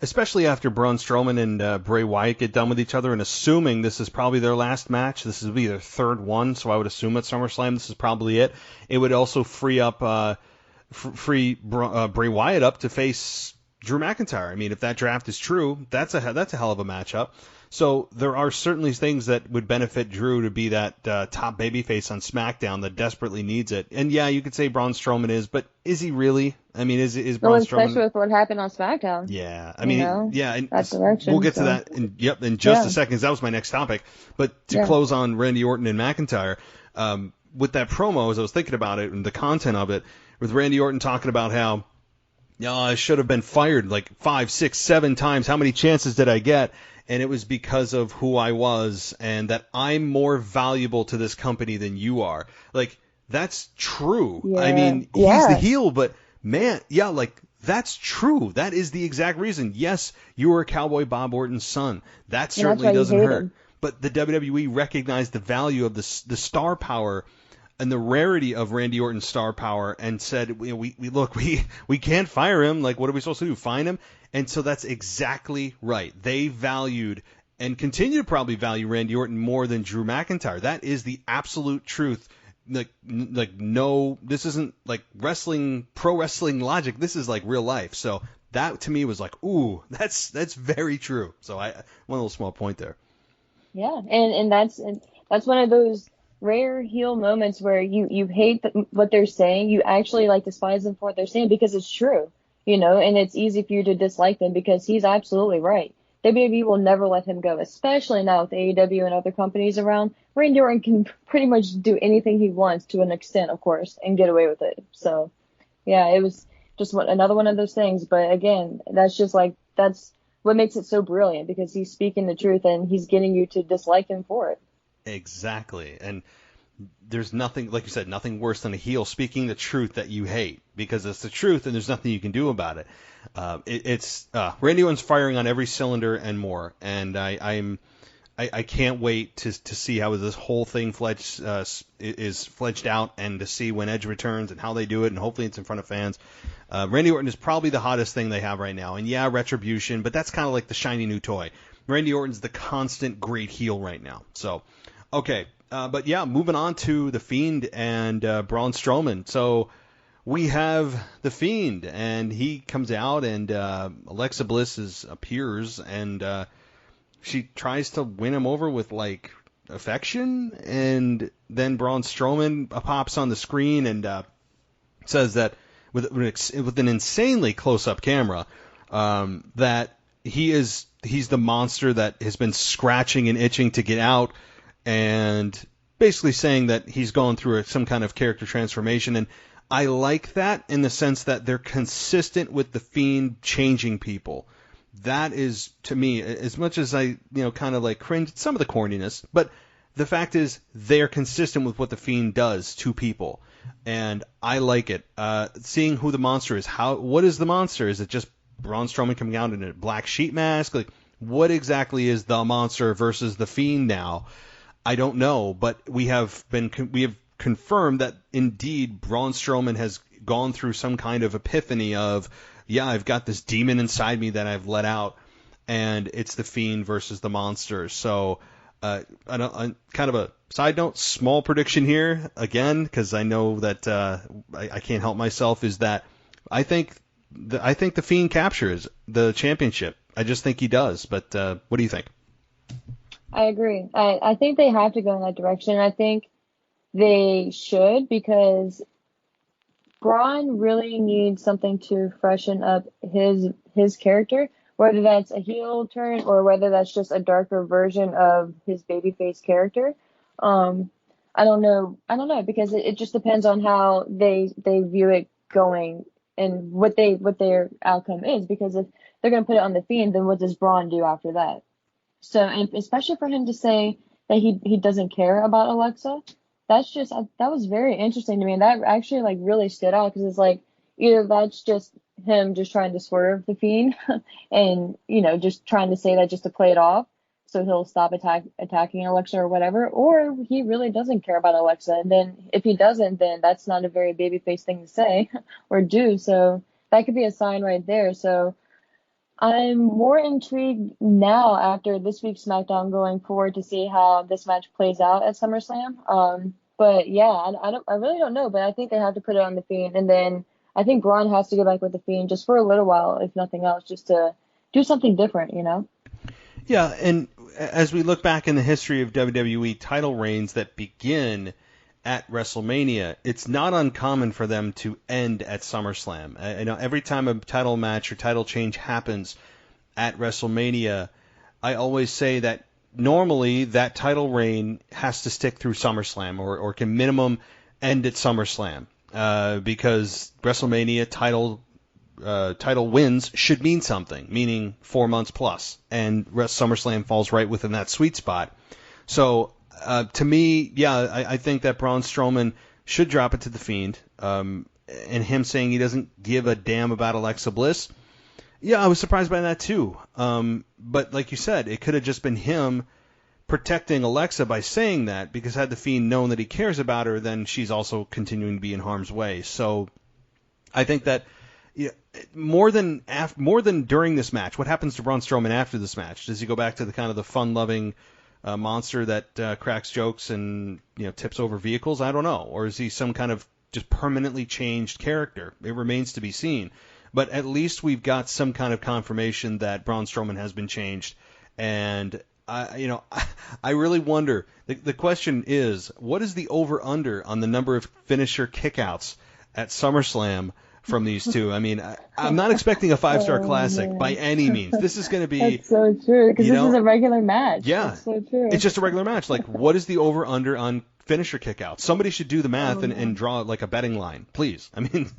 S3: especially after Braun Strowman and Bray Wyatt get done with each other, and assuming this is probably their last match, this will be their third one, so I would assume at SummerSlam this is probably it. It would also free up Bray Wyatt up to face Drew McIntyre. I mean, if that draft is true, that's a hell of a matchup. So there are certainly things that would benefit Drew to be that top babyface on SmackDown that desperately needs it. And yeah, you could say Braun Strowman is, but is he really? I mean, is Braun Strowman?
S5: Especially with what happened on SmackDown.
S3: Yeah, I mean, and
S5: that direction,
S3: we'll get to that in just a second, 'cause that was my next topic. But to close on Randy Orton and McIntyre, with that promo, as I was thinking about it and the content of it, with Randy Orton talking about how, I should have been fired like 5, 6, 7 times. How many chances did I get? And it was because of who I was, and that I'm more valuable to this company than you are. Like, that's true. Yeah. I mean, he's the heel, but man, that's true. That is the exact reason. Yes, you were Cowboy Bob Orton's son. That certainly doesn't hurt. Him. But the WWE recognized the value of the star power and the rarity of Randy Orton's star power, and said, we can't fire him. Like, what are we supposed to do? Fine him? And so that's exactly right. They valued and continue to probably value Randy Orton more than Drew McIntyre. That is the absolute truth. No, this isn't like pro wrestling logic. This is like real life. So that to me was like, ooh, that's very true. So one little small point there.
S5: Yeah, and that's one of those rare heel moments where you hate what they're saying. You actually despise them for what they're saying because it's true. And it's easy for you to dislike them because he's absolutely right. WWE will never let him go, especially now with AEW and other companies around. Randy Orton can pretty much do anything he wants to an extent, of course, and get away with it. So, yeah, it was just another one of those things. But again, that's what makes it so brilliant, because he's speaking the truth and he's getting you to dislike him for it.
S3: Exactly. And there's nothing, like you said, nothing worse than a heel speaking the truth that you hate, because it's the truth and there's nothing you can do about it. Randy Orton's firing on every cylinder and more, and I can't wait to see how this whole thing is fledged out, and to see when Edge returns and how they do it, and hopefully it's in front of fans. Randy Orton is probably the hottest thing they have right now, and yeah, Retribution, but that's kind of like the shiny new toy. Randy Orton's the constant great heel right now. So, okay, but yeah, moving on to the Fiend and Braun Strowman. So we have the Fiend, and he comes out, and Alexa Bliss appears, and she tries to win him over with, like, affection, and then Braun Strowman pops on the screen and says that with an insanely close-up camera, that he's the monster that has been scratching and itching to get out, and basically saying that he's gone through some kind of character transformation. And I like that in the sense that they're consistent with the Fiend changing people. That is, to me, as much as I, kind of like cringe at some of the corniness, but the fact is they're consistent with what the Fiend does to people, and I like it. Seeing who the monster is, what is the monster? Is it just Braun Strowman coming out in a black sheet mask? Like, what exactly is the monster versus the Fiend now? I don't know, but we have confirmed that indeed Braun Strowman has gone through some kind of epiphany of, yeah, I've got this demon inside me that I've let out, and it's the Fiend versus the monster. So, kind of a side note, small prediction here, again, because I know that I can't help myself, is that I think the Fiend captures the championship. I just think he does. But what do you think?
S5: I agree. I think they have to go in that direction. I think they should, because Braun really needs something to freshen up his character, whether that's a heel turn or whether that's just a darker version of his babyface character. I don't know, because it just depends on how they view it going and what their outcome is. Because if they're going to put it on the Fiend, then what does Braun do after that? So, and especially for him to say that he doesn't care about Alexa, that was very interesting to me. And that actually, like, really stood out, because it's like, either that's just him just trying to swerve the Fiend and, just trying to say that just to play it off so he'll stop attacking Alexa or whatever, or he really doesn't care about Alexa. And then if he doesn't, then that's not a very babyface thing to say or do. So that could be a sign right there. So I'm more intrigued now after this week's SmackDown going forward to see how this match plays out at SummerSlam. But yeah, I really don't know, but I think they have to put it on the Fiend, and then I think Braun has to go back with the Fiend just for a little while, if nothing else, just to do something different, Yeah,
S3: and as we look back in the history of WWE title reigns that begin at WrestleMania, it's not uncommon for them to end at SummerSlam. Every time a title match or title change happens at WrestleMania, I always say that normally that title reign has to stick through SummerSlam, or can minimum end at SummerSlam, because WrestleMania title wins should mean something, meaning 4 months plus, and SummerSlam falls right within that sweet spot. So to me, yeah, I think that Braun Strowman should drop it to the Fiend, and him saying he doesn't give a damn about Alexa Bliss. Yeah, I was surprised by that too. But like you said, it could have just been him protecting Alexa by saying that, because had the Fiend known that he cares about her, then she's also continuing to be in harm's way. So I think that more than during this match, what happens to Braun Strowman after this match? Does he go back to the kind of the fun-loving monster that cracks jokes and tips over vehicles? I don't know. Or is he some kind of just permanently changed character? It remains to be seen. But at least we've got some kind of confirmation that Braun Strowman has been changed. And I really wonder. The question is, what is the over/under on the number of finisher kickouts at SummerSlam from these two. I mean, I'm not expecting a 5-star classic by any means. This is going to be...
S5: That's so true, because this is a regular match.
S3: Yeah.
S5: That's so true.
S3: It's just a regular match. Like, what is the over-under on finisher kickouts? Somebody should do the math and draw, like, a betting line, please. I mean...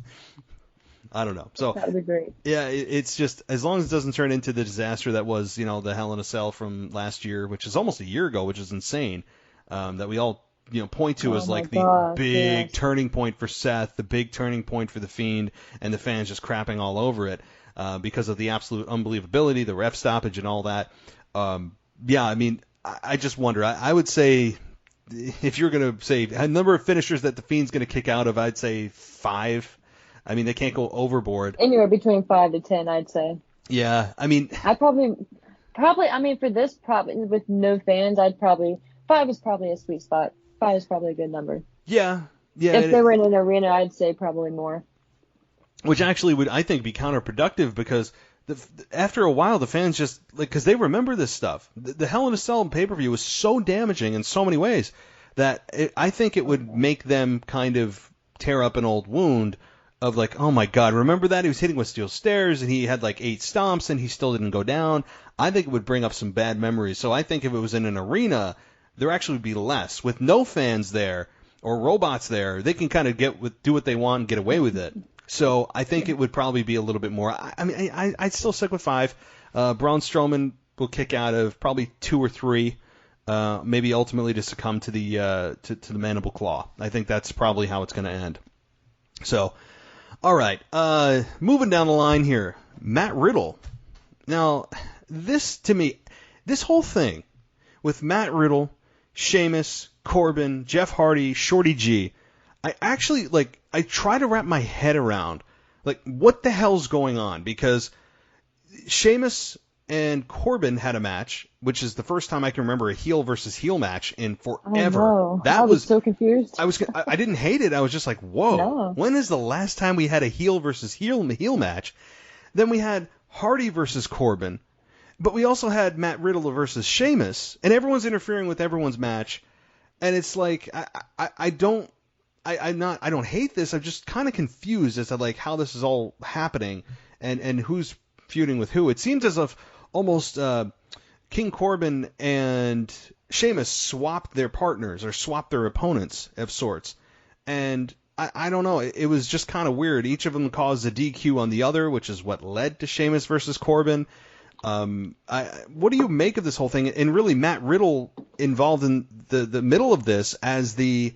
S3: I don't know. So
S5: that would be great.
S3: Yeah, it's just, as long as it doesn't turn into the disaster that was, the Hell in a Cell from last year, which is almost a year ago, which is insane, that we all, point to as like the big turning point for Seth, the big turning point for the Fiend, and the fans just crapping all over it because of the absolute unbelievability, the ref stoppage, and all that. Yeah, I mean, I just wonder. I would say, if you're going to say a number of finishers that the Fiend's going to kick out of, I'd say 5. I mean, they can't go overboard.
S5: Anywhere between 5 to 10, I'd say.
S3: Yeah, I mean...
S5: I probably, I mean, for this, probably, with no fans, 5 is probably a sweet spot. 5 is probably a good number.
S3: Yeah.
S5: If they were in an arena, I'd say probably more.
S3: Which actually would, I think, be counterproductive, because after a while, the fans just, because they remember this stuff. The Hell in a Cell pay-per-view was so damaging in so many ways that I think it would make them kind of tear up an old wound of like, oh my God, remember that? He was hitting with steel stairs and he had like 8 stomps and he still didn't go down. I think it would bring up some bad memories. So I think if it was in an arena, there actually would be less. With no fans there or robots there, they can kind of do what they want and get away with it. So I think it would probably be a little bit more. I mean, I'd still stick with 5. Braun Strowman will kick out of probably 2 or 3, maybe ultimately to succumb to the mandible claw. I think that's probably how it's going to end. So... All right, moving down the line here, Matt Riddle. Now, this whole thing with Matt Riddle, Sheamus, Corbin, Jeff Hardy, Shorty G, I actually, I try to wrap my head around, what the hell's going on? Because Sheamus and Corbin had a match, which is the first time I can remember a heel versus heel match in forever.
S5: Oh, no. I was so confused.
S3: I didn't hate it. I was just like, whoa. No. When is the last time we had a heel versus heel match? Then we had Hardy versus Corbin, but we also had Matt Riddle versus Sheamus, and everyone's interfering with everyone's match, and it's like I don't hate this. I'm just kind of confused as to how this is all happening and who's feuding with who. It seems as if almost King Corbin and Sheamus swapped their partners or swapped their opponents of sorts. And I don't know. It was just kind of weird. Each of them caused a DQ on the other, which is what led to Sheamus versus Corbin. What do you make of this whole thing? And really, Matt Riddle involved in the middle of this as the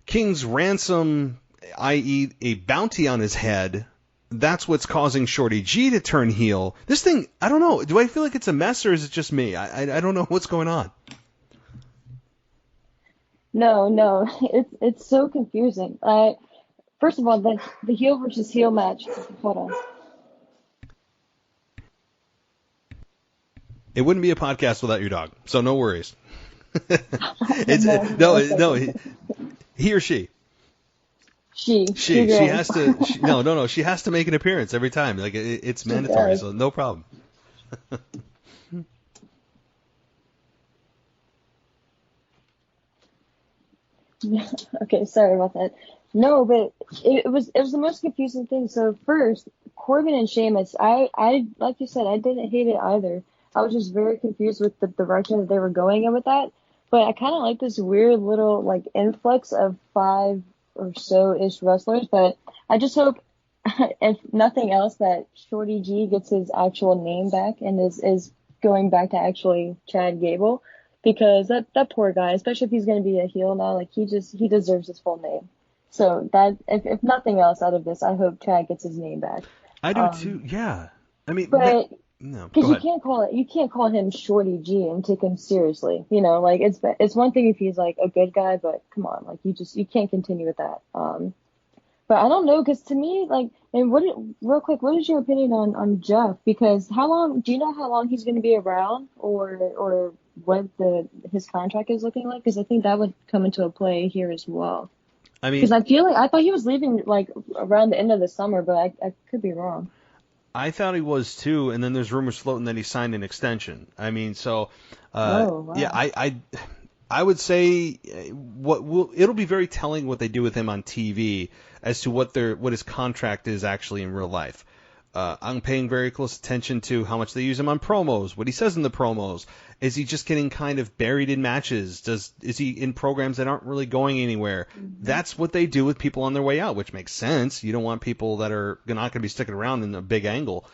S3: King's ransom, i.e. a bounty on his head. That's what's causing Shorty G to turn heel. This thing, I don't know. Do I feel like it's a mess, or is it just me? I don't know what's going on.
S5: No, it's so confusing. First of all, the heel versus heel match. Hold on.
S3: It wouldn't be a podcast without your dog, so no worries. He or she. She has to. No. She has to make an appearance every time. It's mandatory, so no problem.
S5: Okay, sorry about that. No, but it was the most confusing thing. So first, Corbin and Sheamus, I like you said, I didn't hate it either. I was just very confused with the direction that they were going in with that. But I kind of like this weird little influx of 5 or so-ish wrestlers, but I just hope, if nothing else, that Shorty G gets his actual name back and is going back to actually Chad Gable, because that poor guy, especially if he's going to be a heel now, he deserves his full name. So that, if nothing else out of this, I hope Chad gets his name back.
S3: I do too. Yeah. I mean,
S5: but
S3: no,
S5: because you can't call him Shorty G and take him seriously. It's one thing if he's a good guy, but come on, you can't continue with that. But I don't know, because to me, real quick, what is your opinion on Jeff? Because do you know how long he's going to be around, or what his contract is looking like? Because I think that would come into a play here as well. I mean, because I thought he was leaving around the end of the summer, but I could be wrong.
S3: I thought he was too, and then there's rumors floating that he signed an extension. I mean, so
S5: wow.
S3: Yeah, I would say it'll be very telling what they do with him on TV as to what his contract is actually in real life. I'm paying very close attention to how much they use him on promos, what he says in the promos. Is he just getting kind of buried in matches? Is he in programs that aren't really going anywhere? Mm-hmm. That's what they do with people on their way out, which makes sense. You don't want people that are not going to be sticking around in a big angle.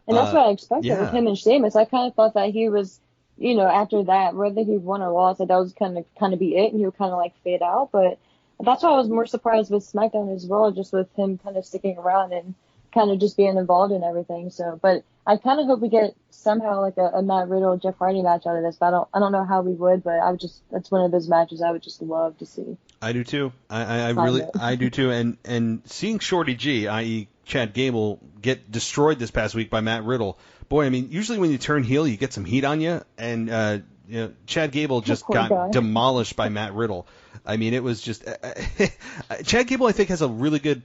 S5: And that's what I expected with him and Sheamus. I kind of thought that he was, after that, whether he won or lost, that was kind of be it, and he would kind of like fade out. But that's why I was more surprised with SmackDown as well, just with him kind of sticking around and kind of just being involved in everything. So, but I kind of hope we get somehow like a Matt Riddle Jeff Hardy match out of this. But I don't know how we would, but that's one of those matches I would just love to see.
S3: I do too. I do too. And seeing Shorty G, i.e. Chad Gable, get destroyed this past week by Matt Riddle. Boy, I mean, usually when you turn heel, you get some heat on you, and Chad Gable just got demolished by Matt Riddle. I mean, it was just Chad Gable, I think, has a really good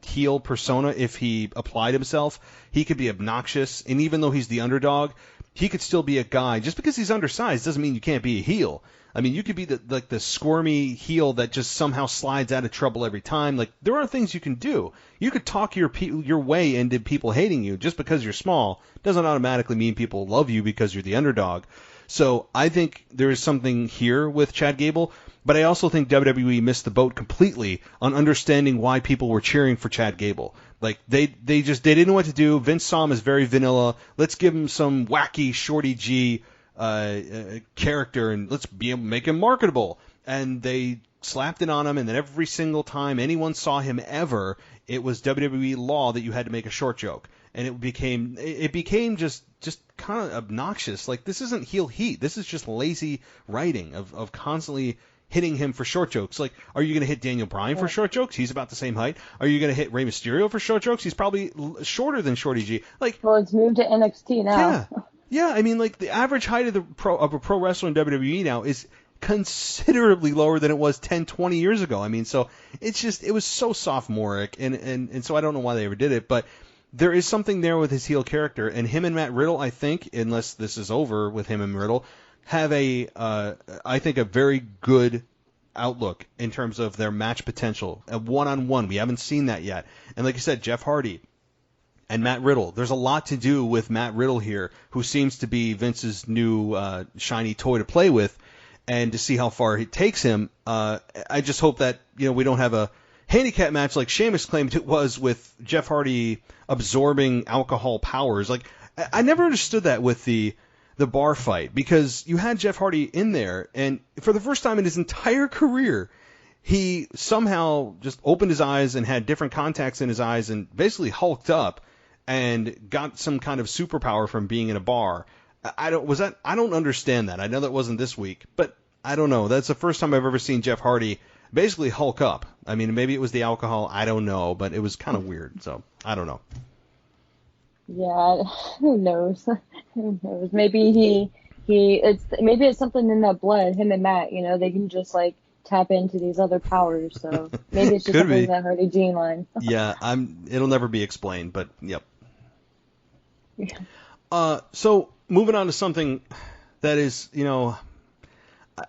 S3: heel persona. If he applied himself, he could be obnoxious, and even though he's the underdog, he could still be a guy. Just because he's undersized doesn't mean you can't be a heel. I mean, you could be the squirmy heel that just somehow slides out of trouble every time. Like, there are things you can do. You could talk your way into people hating you. Just because you're small doesn't automatically mean people love you because you're the underdog. So I think there is something here with Chad Gable, but I also think WWE missed the boat completely on understanding why people were cheering for Chad Gable. Like, they didn't know what to do. Vince saw him as very vanilla. Let's give him some wacky Shorty G character, and let's be able to make him marketable. And they slapped it on him, and then every single time anyone saw him ever, it was WWE law that you had to make a short joke. And it became just kind of obnoxious. Like, this isn't heel heat. This is just lazy writing of constantly hitting him for short jokes. Like, are you going to hit Daniel Bryan for short jokes? He's about the same height. Are you going to hit Rey Mysterio for short jokes? He's probably shorter than Shorty G. Like,
S5: well, it's moved to NXT now.
S3: Yeah. I mean, like, the average height of a pro wrestler in WWE now is considerably lower than it was 10, 20 years ago. I mean, so it was so sophomoric, and so I don't know why they ever did it, but there is something there with his heel character, and him and Matt Riddle, I think, unless this is over with him and Riddle, have I think a very good outlook in terms of their match potential. A one-on-one, we haven't seen that yet. And like you said, Jeff Hardy and Matt Riddle, there's a lot to do with Matt Riddle here, who seems to be Vince's new shiny toy to play with, and to see how far he takes him. I just hope that we don't have a handicap match like Sheamus claimed it was, with Jeff Hardy absorbing alcohol powers. Like, I never understood that with the bar fight, because you had Jeff Hardy in there, and for the first time in his entire career, he somehow just opened his eyes and had different contacts in his eyes and basically hulked up and got some kind of superpower from being in a bar. I don't understand that. I know that wasn't this week, but I don't know. That's the first time I've ever seen Jeff Hardy basically hulk up. I mean, maybe it was the alcohol, I don't know, but it was kind of weird, so I don't know.
S5: Yeah, who knows? Who knows? Maybe maybe it's something in that blood, him and Matt, they can just like tap into these other powers, so maybe it's just something in that Hardy gene line.
S3: Yeah, it'll never be explained, but yep. Yeah. So moving on to something that is,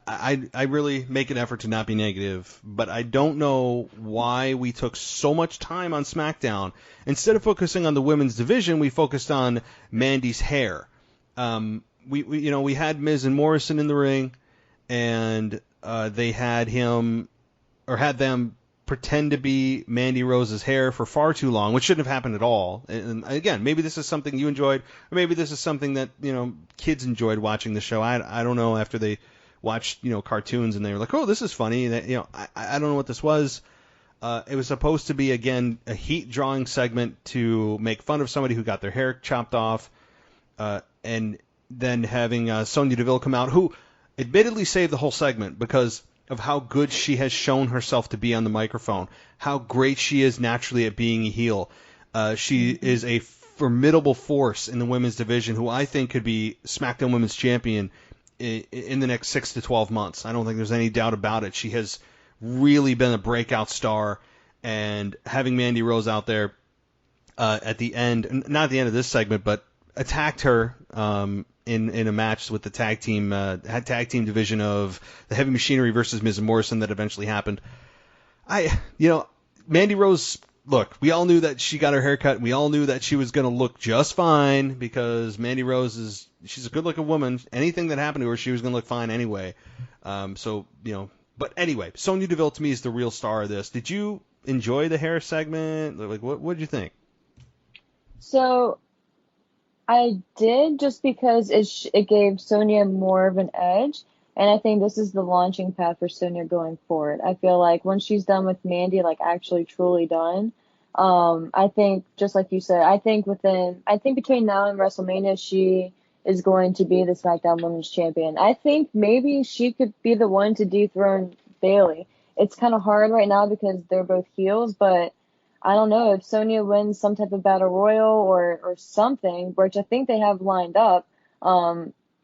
S3: I really make an effort to not be negative, but I don't know why we took so much time on SmackDown. Instead of focusing on the women's division, we focused on Mandy's hair. We had Miz and Morrison in the ring, and they had them pretend to be Mandy Rose's hair for far too long, which shouldn't have happened at all. And again, maybe this is something you enjoyed, or maybe this is something that kids enjoyed watching the show. I don't know, after they watched cartoons and they were like, oh, this is funny. And I don't know what this was. It was supposed to be, again, a heat drawing segment to make fun of somebody who got their hair chopped off, and then having Sonya Deville come out, who admittedly saved the whole segment because of how good she has shown herself to be on the microphone, how great she is naturally at being a heel. She is a formidable force in the women's division, who I think could be SmackDown Women's Champion in the next 6 to 12 months. I don't think there's any doubt about it. She has really been a breakout star, and having Mandy Rose out there at the end, not at the end of this segment, but attacked her in a match with the tag team division of the Heavy Machinery versus Miz and Morrison that eventually happened. Mandy Rose, look, we all knew that she got her hair cut, and we all knew that she was going to look just fine because Mandy Rose she's a good-looking woman. Anything that happened to her, she was going to look fine anyway. But anyway, Sonya Deville to me is the real star of this. Did you enjoy the hair segment? Like, what did you think?
S5: So I did, just because it gave Sonya more of an edge. And I think this is the launching pad for Sonya going forward. I feel like once she's done with Mandy, like actually truly done, I think, just like you said, I think between now and WrestleMania, she is going to be the SmackDown Women's Champion. I think maybe she could be the one to dethrone Bayley. It's kind of hard right now because they're both heels, but I don't know if Sonya wins some type of battle royal or something, which I think they have lined up.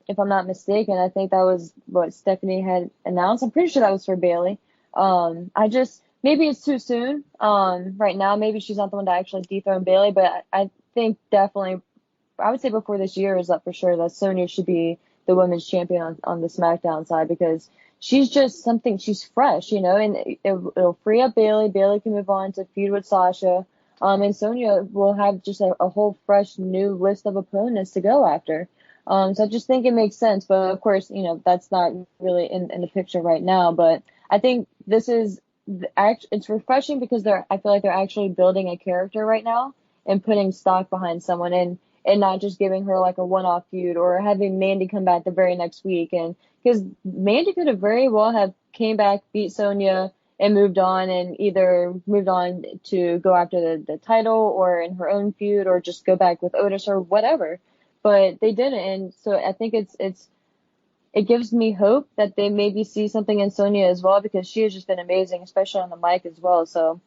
S5: If I'm not mistaken, I think that was what Stephanie had announced. I'm pretty sure that was for Bayley. Maybe it's too soon. Right now, maybe she's not the one to actually dethrone Bayley, but I think definitely, I would say before this year is up for sure, that Sonya should be the women's champion on the SmackDown side, because she's just something, she's fresh, and it'll free up Bayley. Bayley can move on to feud with Sasha. And Sonya will have just a whole fresh new list of opponents to go after. So I just think it makes sense, but of course, that's not really in the picture right now. But I think this is it's refreshing because I feel like they're actually building a character right now and putting stock behind someone and not just giving her like a one-off feud or having Mandy come back the very next week. And because Mandy could have very well have came back, beat Sonya, and moved on, and either moved on to go after the title or in her own feud or just go back with Otis or whatever. But they didn't, and so I think it gives me hope that they maybe see something in Sonya as well, because she has just been amazing, especially on the mic as well. So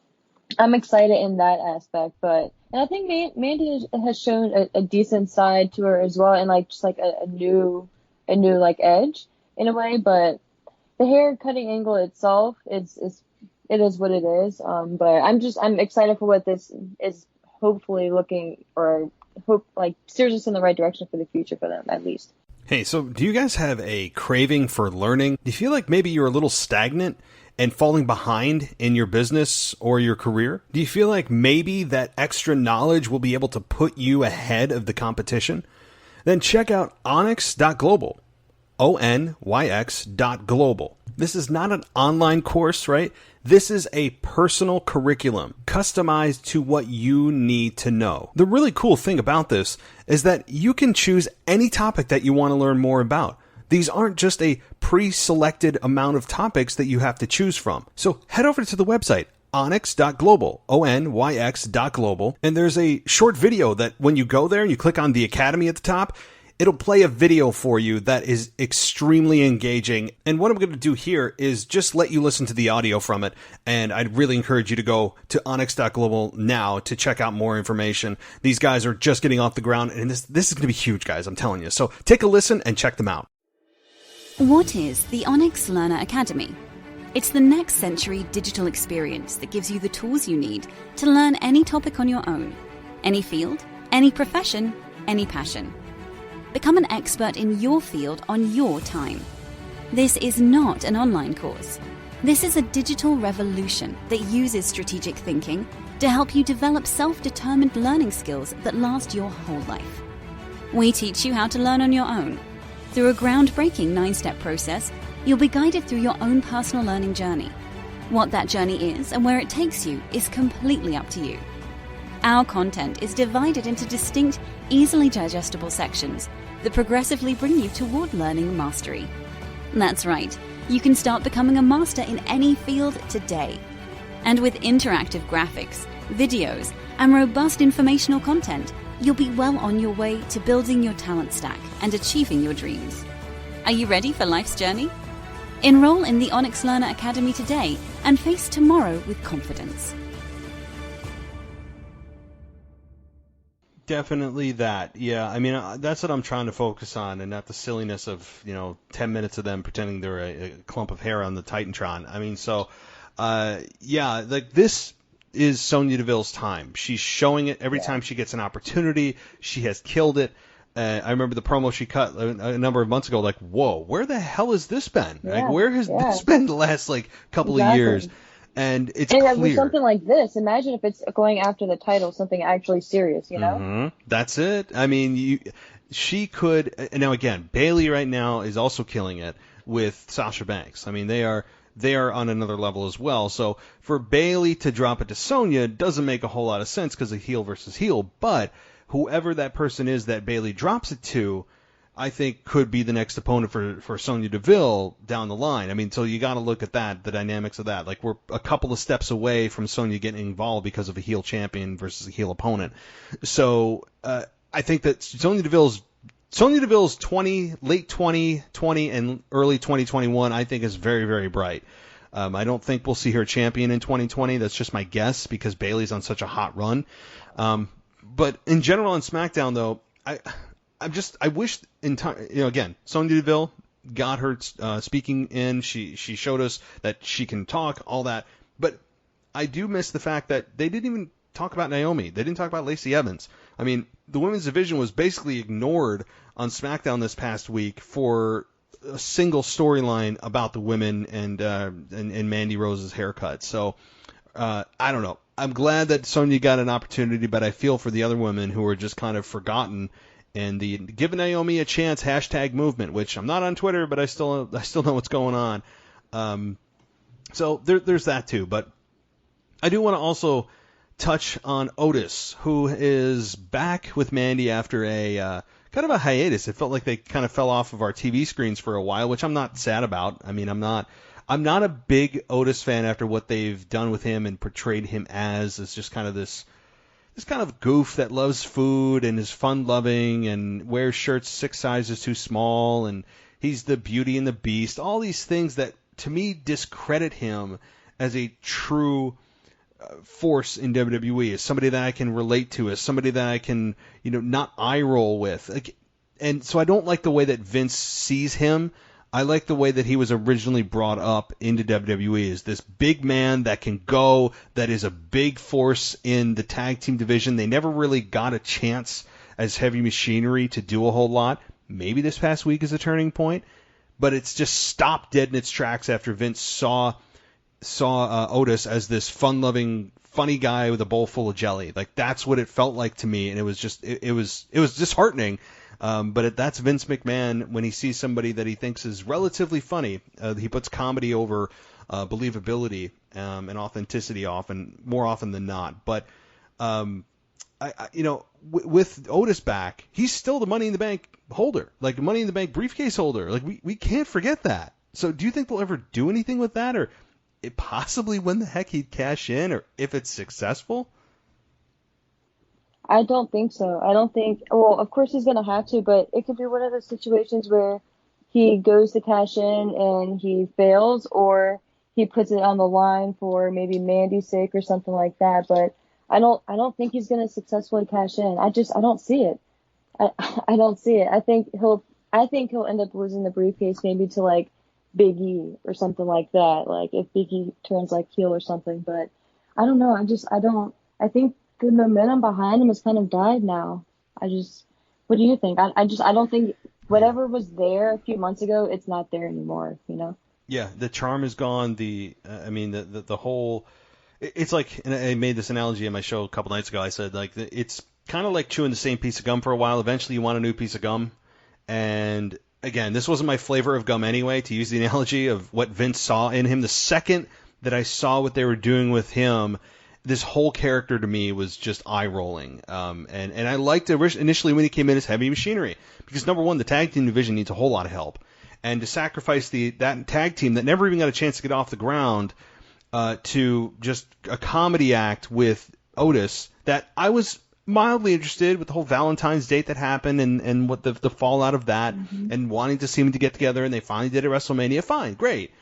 S5: I'm excited in that aspect. And I think Mandy has shown a decent side to her as well, and like just like a new like edge in a way. But the hair cutting angle itself, it is what it is. But I'm excited for what this is hopefully looking, or hope like steers us in the right direction for the future for them, at least.
S3: Hey, so do you guys have a craving for learning? Do you feel like maybe you're a little stagnant and falling behind in your business or your career? Do you feel like maybe that extra knowledge will be able to put you ahead of the competition? Then check out onyx.global. ONYX.global. This is not an online course, right? This is a personal curriculum customized to what you need to know. The really cool thing about this is that you can choose any topic that you want to learn more about. These aren't just a pre-selected amount of topics that you have to choose from. So head over to the website, onyx.global, ONYX.global, and there's a short video that when you go there and you click on the Academy at the top, it'll play a video for you that is extremely engaging. And what I'm going to do here is just let you listen to the audio from it. And I'd really encourage you to go to onyx.global now to check out more information. These guys are just getting off the ground, and this is going to be huge, guys, I'm telling you. So take a listen and check them out.
S6: What is the Onyx Learner Academy? It's the next century digital experience that gives you the tools you need to learn any topic on your own, any field, any profession, any passion. Become an expert in your field on your time. This is not an online course. This is a digital revolution that uses strategic thinking to help you develop self-determined learning skills that last your whole life. We teach you how to learn on your own. Through a groundbreaking 9-step process, you'll be guided through your own personal learning journey. What that journey is and where it takes you is completely up to you. Our content is divided into distinct, easily digestible sections that progressively bring you toward learning mastery. That's right, you can start becoming a master in any field today. And with interactive graphics, videos, and robust informational content, you'll be well on your way to building your talent stack and achieving your dreams. Are you ready for life's journey? Enroll in the Onyx Learner Academy today and face tomorrow with confidence.
S3: Definitely that. Yeah, I mean, that's what I'm trying to focus on, and not the silliness of, 10 minutes of them pretending they're a clump of hair on the Titantron. I mean, so, yeah, like this is Sonya Deville's time. She's showing it every time she gets an opportunity. She has killed it. I remember the promo she cut a number of months ago, like, whoa, where the hell has this been?
S5: Yeah,
S3: like, where has this been the last, like, couple of years? And it's clear.
S5: With something like this, imagine if it's going after the title, something actually serious, you know?
S3: Mm-hmm. That's it. I mean, she could. Now, again, Bayley right now is also killing it with Sasha Banks. I mean, they are on another level as well. So for Bayley to drop it to Sonya doesn't make a whole lot of sense because of heel versus heel, but whoever that person is that Bayley drops it to, I think could be the next opponent for Sonya Deville down the line. I mean, so you got to look at that, the dynamics of that. Like, we're a couple of steps away from Sonya getting involved because of a heel champion versus a heel opponent. So I think that Sonya Deville's late 2020 and early 2021, I think, is very, very bright. I don't think we'll see her champion in 2020. That's just my guess because Bayley's on such a hot run. But in general on SmackDown, though, I wish in time, again, Sonya Deville got her speaking in. She showed us that she can talk, all that. But I do miss the fact that they didn't even talk about Naomi. They didn't talk about Lacey Evans. I mean, the women's division was basically ignored on SmackDown this past week for a single storyline about the women and Mandy Rose's haircut. So I don't know. I'm glad that Sonya got an opportunity, but I feel for the other women who are just kind of forgotten. And the give Naomi a chance #movement, which I'm not on Twitter, but I still know what's going on. So there's that too. But I do want to also touch on Otis, who is back with Mandy after a kind of a hiatus. It felt like they kind of fell off of our TV screens for a while, which I'm not sad about. I mean, I'm not a big Otis fan after what they've done with him and portrayed him as just kind of this kind of goof that loves food and is fun-loving and wears shirts 6 sizes too small, and he's the Beauty and the Beast. All these things that, to me, discredit him as a true force in WWE, as somebody that I can relate to, as somebody that I can, not eye roll with. And so I don't like the way that Vince sees him. I like the way that he was originally brought up into WWE as this big man that can go, that is a big force in the tag team division. They never really got a chance as Heavy Machinery to do a whole lot. Maybe this past week is a turning point, but it's just stopped dead in its tracks after Vince saw Otis as this fun-loving, funny guy with a bowl full of jelly. Like, that's what it felt like to me, and it was just it was disheartening. But that's Vince McMahon when he sees somebody that he thinks is relatively funny. He puts comedy over believability and authenticity more often than not. But with Otis back, he's still the Money in the Bank holder, like Money in the Bank briefcase holder. Like we can't forget that. So do you think they'll ever do anything with that, or possibly when the heck he'd cash in, or if it's successful?
S5: I don't think so. I don't think, well, of course he's going to have to, but it could be one of those situations where he goes to cash in and he fails, or he puts it on the line for maybe Mandy's sake or something like that. But I don't think he's going to successfully cash in. I don't see it. I don't see it. I think he'll end up losing the briefcase maybe to like Big E or something like that. Like if Big E turns like heel or something, but I don't know. I think the momentum behind him has kind of died now. What do you think? I don't think whatever was there a few months ago, it's not there anymore,
S3: Yeah, the charm is gone. The whole, it's like, and I made this analogy in my show a couple nights ago. I said, like, it's kind of like chewing the same piece of gum for a while. Eventually you want a new piece of gum. And again, this wasn't my flavor of gum anyway, to use the analogy of what Vince saw in him. The second that I saw what they were doing with him, this whole character to me was just eye-rolling. And I liked it initially when he came in as Heavy Machinery. Because, number one, the tag team division needs a whole lot of help. And to sacrifice that tag team that never even got a chance to get off the ground to just a comedy act with Otis, that I was mildly interested with the whole Valentine's date that happened and what the fallout of that, and wanting to see them to get together, and they finally did at WrestleMania. Fine, great.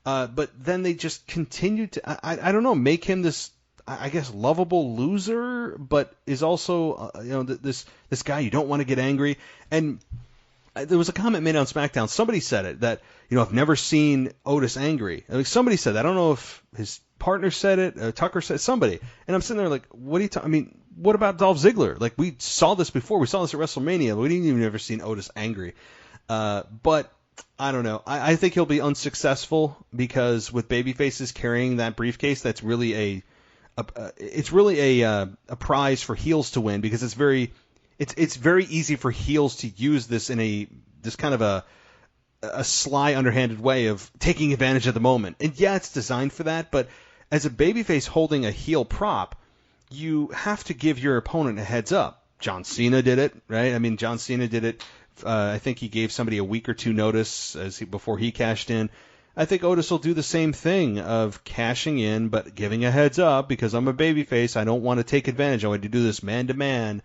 S3: But then they just continued to, I don't know, make him this, I guess, lovable loser, but is also, this guy you don't want to get angry. And there was a comment made on SmackDown. Somebody said it, that, I've never seen Otis angry. I mean, somebody said that. I don't know if his partner said it, Tucker said it, somebody. And I'm sitting there like, what are you talking? I mean, what about Dolph Ziggler? Like, we saw this before. We saw this at WrestleMania. We didn't even ever seen Otis angry. But I don't know. I think he'll be unsuccessful because with babyfaces carrying that briefcase, that's really a prize for heels to win, because it's very easy for heels to use this in this kind of a sly, underhanded way of taking advantage of the moment. And yeah, it's designed for that, but as a babyface holding a heel prop, you have to give your opponent a heads up. John Cena did it, right? I mean, John Cena did it. I think he gave somebody a week or two notice before he cashed in. I think Otis will do the same thing of cashing in, but giving a heads up, because I'm a babyface. I don't want to take advantage. I want to do this man to man.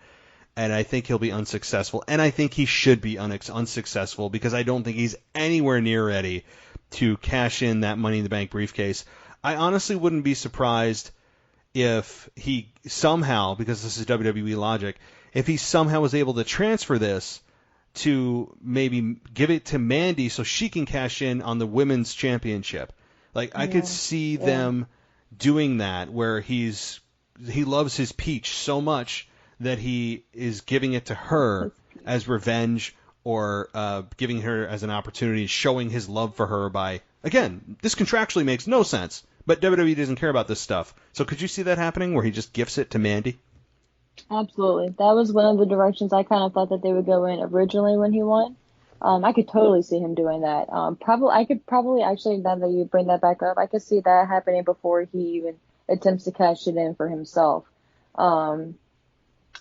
S3: And I think he'll be unsuccessful. And I think he should be unsuccessful, because I don't think he's anywhere near ready to cash in that Money in the Bank briefcase. I honestly wouldn't be surprised if he somehow, because this is WWE logic, if he somehow was able to transfer this to maybe give it to Mandy so she can cash in on the women's championship. Like, I could see them doing that, where he loves his Peach so much that he is giving it to her as revenge, or giving her as an opportunity, showing his love for her by, again, this contractually makes no sense, but WWE doesn't care about this stuff. So could you see that happening, where he just gifts it to Mandy?
S5: Absolutely. That was one of the directions I kind of thought that they would go in originally when he won. I could totally see him doing that. I could probably actually, now that you bring that back up, I could see that happening before he even attempts to cash it in for himself.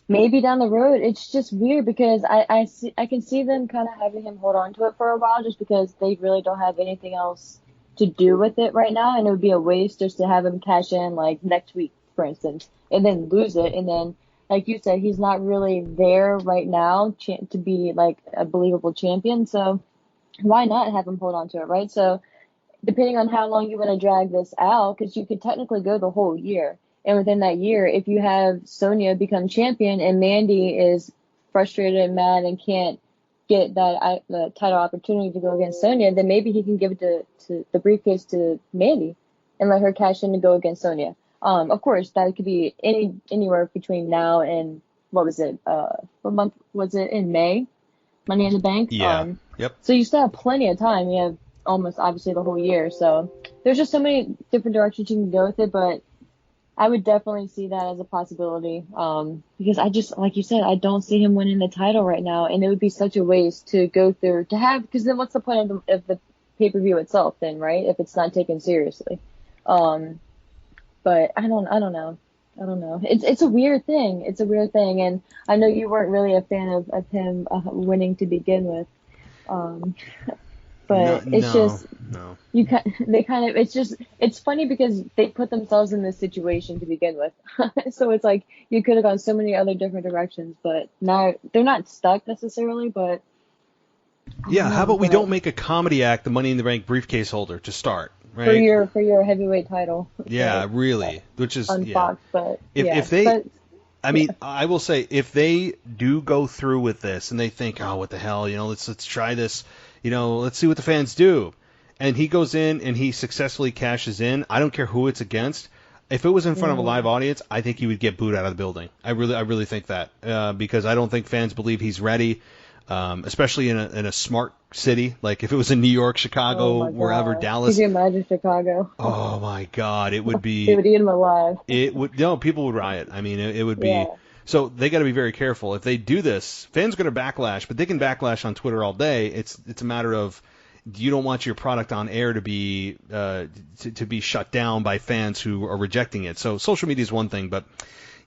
S5: Maybe down the road. It's just weird, because I can see them kind of having him hold on to it for a while, just because they really don't have anything else to do with it right now, and it would be a waste just to have him cash in like next week, for instance, and then lose it, and then, like you said, he's not really there right now to be like a believable champion. So why not have him hold on to it, right? So depending on how long you want to drag this out, because you could technically go the whole year. And within that year, if you have Sonya become champion and Mandy is frustrated and mad and can't get the title opportunity to go against Sonya, then maybe he can give it to the briefcase to Mandy and let her cash in to go against Sonya. Of course, that could be anywhere between now and, what was it? What month was it? In May? Money in the Bank?
S3: Yeah. Yep.
S5: So you still have plenty of time. You have almost, obviously, the whole year. So there's just so many different directions you can go with it, but I would definitely see that as a possibility. Because I just, like you said, I don't see him winning the title right now, and it would be such a waste to go through, because then what's the point of the pay-per-view itself then, right? If it's not taken seriously. But I don't know. It's a weird thing. It's a weird thing, and I know you weren't really a fan of him winning to begin with. But it's funny because they put themselves in this situation to begin with. So it's like you could have gone so many other different directions, but now they're not stuck necessarily. But
S3: yeah, how about we don't make a comedy act the Money in the Bank briefcase holder to start? Right?
S5: For your heavyweight title.
S3: Yeah, right? Really. Which is
S5: on Fox, but
S3: I mean, I will say, if they do go through with this and they think, oh, what the hell, let's try this, let's see what the fans do, and he goes in and he successfully cashes in, I don't care who it's against. If it was in front of a live audience, I think he would get booed out of the building. I really think that, because I don't think fans believe he's ready. Especially in a smart city, like if it was in New York, Chicago, wherever, Dallas.
S5: Could you imagine Chicago?
S3: Oh my God, it would be.
S5: They would eat him alive.
S3: People would riot. I mean, it would be. Yeah. So they got to be very careful. If they do this, fans are going to backlash, but they can backlash on Twitter all day. It's a matter of, you don't want your product on air to be to be shut down by fans who are rejecting it. So social media is one thing, but.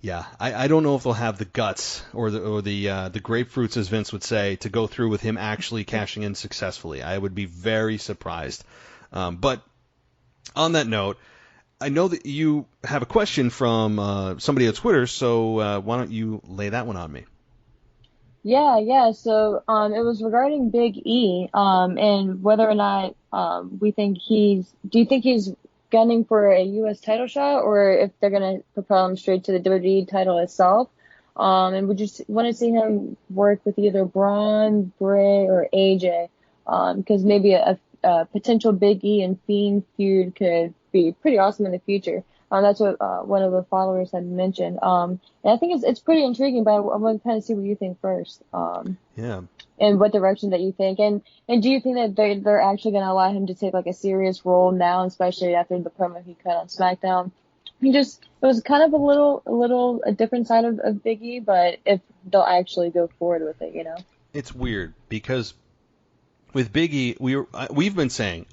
S3: Yeah, I don't know if they'll have the guts or the grapefruits, as Vince would say, to go through with him actually cashing in successfully. I would be very surprised. But on that note, I know that you have a question from somebody on Twitter, so why don't you lay that one on me?
S5: Yeah. So it was regarding Big E and whether or not do you think he's gunning for a U.S. title shot, or if they're going to propel him straight to the WWE title itself. And would you want to see him work with either Braun, Bray, or AJ? Because maybe a potential Big E and Fiend feud could be pretty awesome in the future. That's what one of the followers had mentioned. And I think it's pretty intriguing, but I want to kind of see what you think first.
S3: Yeah.
S5: And what direction that you think, and do you think that they're actually going to allow him to take like a serious role now, especially after the promo he cut on SmackDown? It was kind of a different side of Big E, but if they'll actually go forward with it,
S3: It's weird because with Big E, I've been saying,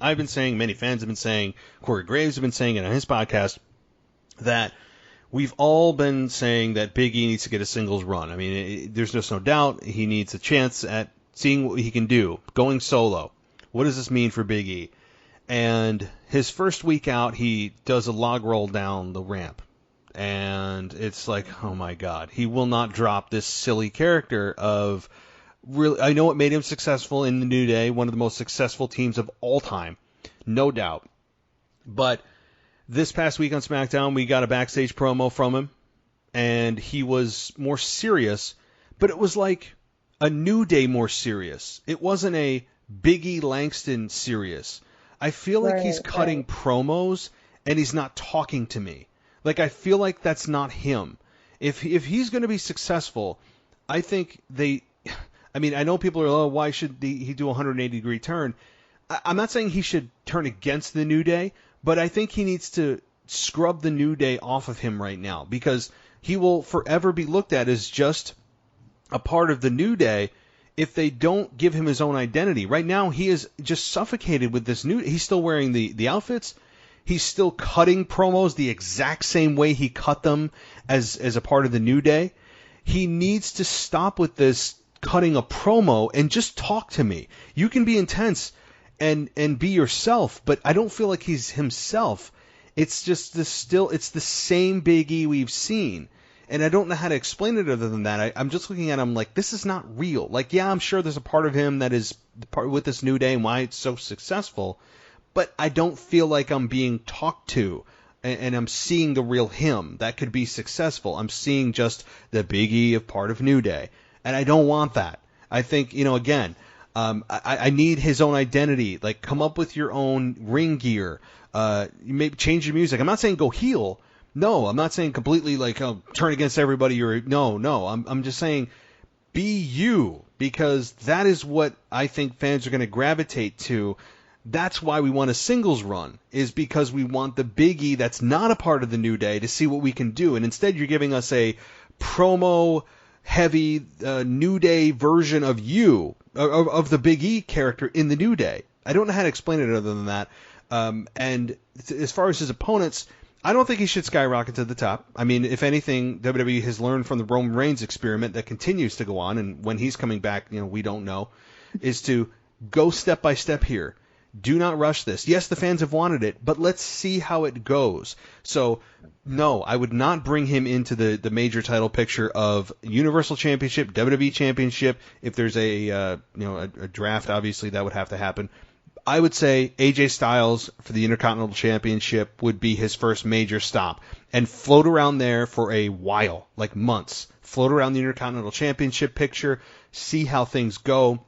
S3: many fans have been saying, Corey Graves has been saying it on his podcast, that we've all been saying that Big E needs to get a singles run. I mean, there's just no doubt he needs a chance at seeing what he can do, going solo. What does this mean for Big E? And his first week out, he does a log roll down the ramp. And it's like, oh my God, he will not drop this silly character of really. I know it made him successful in the New Day, one of the most successful teams of all time, no doubt. But this past week on SmackDown, we got a backstage promo from him, and he was more serious, but it was like a New Day more serious. It wasn't a Big E Langston serious. I feel like he's cutting promos, and he's not talking to me. Like, I feel like that's not him. If he's going to be successful, I think I mean, I know people are, oh, why should he do a 180-degree turn? I'm not saying he should turn against the New Day, but I think he needs to scrub the New Day off of him right now, because he will forever be looked at as just a part of the New Day if they don't give him his own identity. Right now, he is just suffocated with this new. He's still wearing the outfits. He's still cutting promos the exact same way he cut them as a part of the New Day. He needs to stop with this cutting a promo and just talk to me. You can be intense and be yourself, but I don't feel like he's himself. It's just it's the same Big E we've seen. And I don't know how to explain it other than that. I'm just looking at him like, this is not real. Like, yeah, I'm sure there's a part of him that is part with this New Day and why it's so successful, but I don't feel like I'm being talked to and I'm seeing the real him that could be successful. I'm seeing just the Big E of part of New Day, and I don't want that. I think, again, I need his own identity. Like, come up with your own ring gear. Maybe change your music. I'm not saying go heel. No, I'm not saying completely like turn against everybody. No. I'm just saying be you, because that is what I think fans are going to gravitate to. That's why we want a singles run, is because we want the Big E that's not a part of the New Day to see what we can do. And instead you're giving us a promo-heavy New Day version of of the Big E character in the New Day. I don't know how to explain it other than that. And as far as his opponents, I don't think he should skyrocket to the top. I mean, if anything, WWE has learned from the Roman Reigns experiment that continues to go on, and when he's coming back, we don't know, is to go step by step here. Do not rush this. Yes, the fans have wanted it, but let's see how it goes. So, no, I would not bring him into the major title picture of Universal Championship, WWE Championship. If there's a draft, obviously that would have to happen. I would say AJ Styles for the Intercontinental Championship would be his first major stop, and float around there for a while, like months. Float around the Intercontinental Championship picture, see how things go.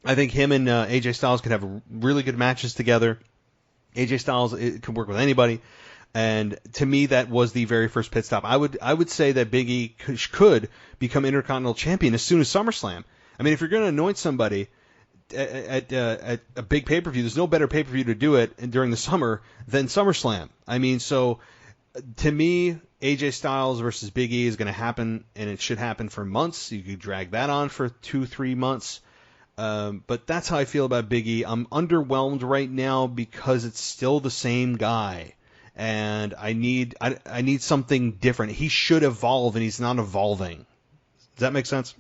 S3: I think him and AJ Styles could have really good matches together. AJ Styles could work with anybody, and to me that was the very first pit stop. I would say that Big E could become Intercontinental Champion as soon as SummerSlam. I mean, if you're going to anoint somebody at a big pay-per-view, there's no better pay-per-view to do it during the summer than SummerSlam. I mean, so to me, AJ Styles versus Big E is going to happen, and it should happen for months. You could drag that on for 2-3 months. But that's how I feel about Big E. I'm underwhelmed right now because it's still the same guy, and I need something different. He should evolve, and he's not evolving. Does that make sense?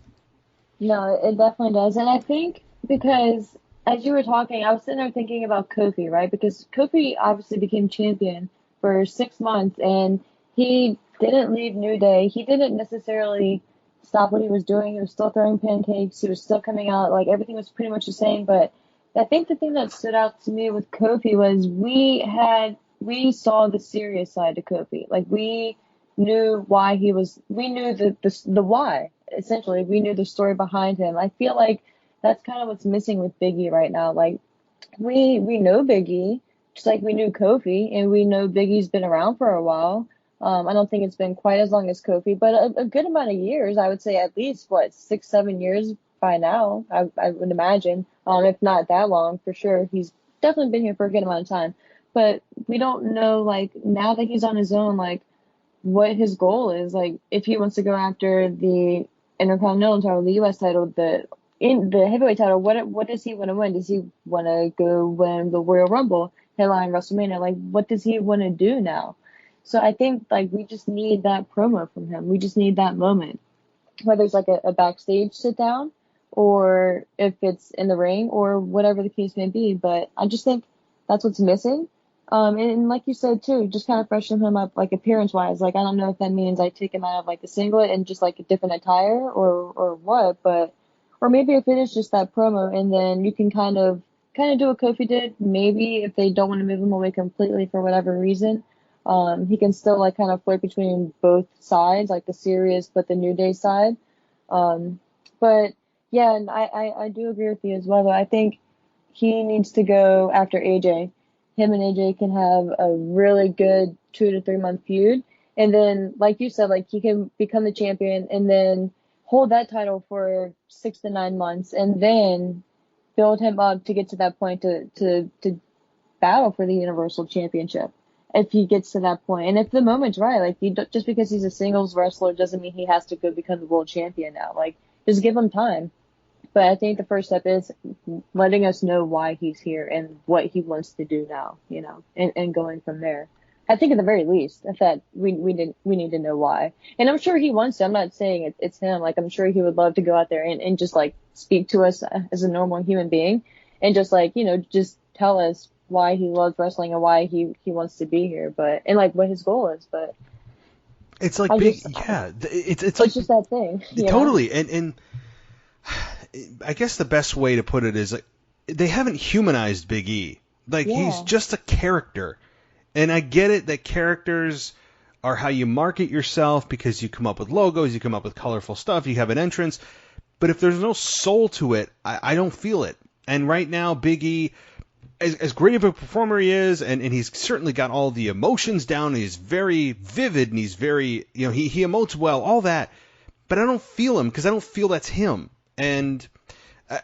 S5: No, it definitely does. And I think because as you were talking, I was sitting there thinking about Kofi, right? Because Kofi obviously became champion for 6 months, and he didn't leave New Day. He didn't necessarily stop what he was doing. He was still throwing pancakes. He was still coming out. Like, everything was pretty much the same. But I think the thing that stood out to me with Kofi was we saw the serious side to Kofi. Like, we knew why we knew the why, essentially. We knew the story behind him. I feel like that's kind of what's missing with Big E right now. Like, we know Big E just like we knew Kofi, and we know Big E's been around for a while. I don't think it's been quite as long as Kofi, but a good amount of years. I would say at least, 6, 7 years by now, I would imagine. If not that long, for sure. He's definitely been here for a good amount of time. But we don't know, like, now that he's on his own, like, what his goal is. Like, if he wants to go after the Intercontinental title, the U.S. title, the heavyweight title, what does he want to win? Does he want to go win the Royal Rumble, headline WrestleMania? Like, what does he want to do now? So I think, like, we just need that promo from him. We just need that moment, whether it's like a backstage sit down or if it's in the ring or whatever the case may be. But I just think that's what's missing. And like you said too, just kind of freshen him up, like, appearance wise. Like, I don't know if that means I take him out of like the singlet and just like a different attire or what, but, or maybe if it is just that promo, and then you can kind of do what Kofi did. Maybe if they don't want to move him away completely for whatever reason, he can still like kind of flirt between both sides, like the serious but the New Day side. But yeah, and I do agree with you as well, though. I think he needs to go after AJ. Him and AJ can have a really good 2 to 3 month feud. And then, like you said, like, he can become the champion and then hold that title for 6 to 9 months and then build him up to get to that point to battle for the Universal Championship if he gets to that point. And if the moment's right, like, just because he's a singles wrestler doesn't mean he has to go become the world champion now. Like, just give him time. But I think the first step is letting us know why he's here and what he wants to do now, you know, and going from there. I think at the very least, that we need to know why. And I'm sure he wants to. I'm not saying it's him. Like, I'm sure he would love to go out there and just, like, speak to us as a normal human being and just, like, you know, just tell us why he loves wrestling and why he wants to be here, and like what his goal is. But
S3: it's like it's like
S5: just that thing.
S3: Totally. And I guess the best way to put it is, like, they haven't humanized Big E. Like, he's just a character. And I get it that characters are how you market yourself because you come up with logos, you come up with colorful stuff, you have an entrance. But if there's no soul to it, I don't feel it. And right now, Big E, as great of a performer he is, and he's certainly got all the emotions down, and he's very vivid, and he's very, you know, he emotes well, all that. But I don't feel him because I don't feel that's him. And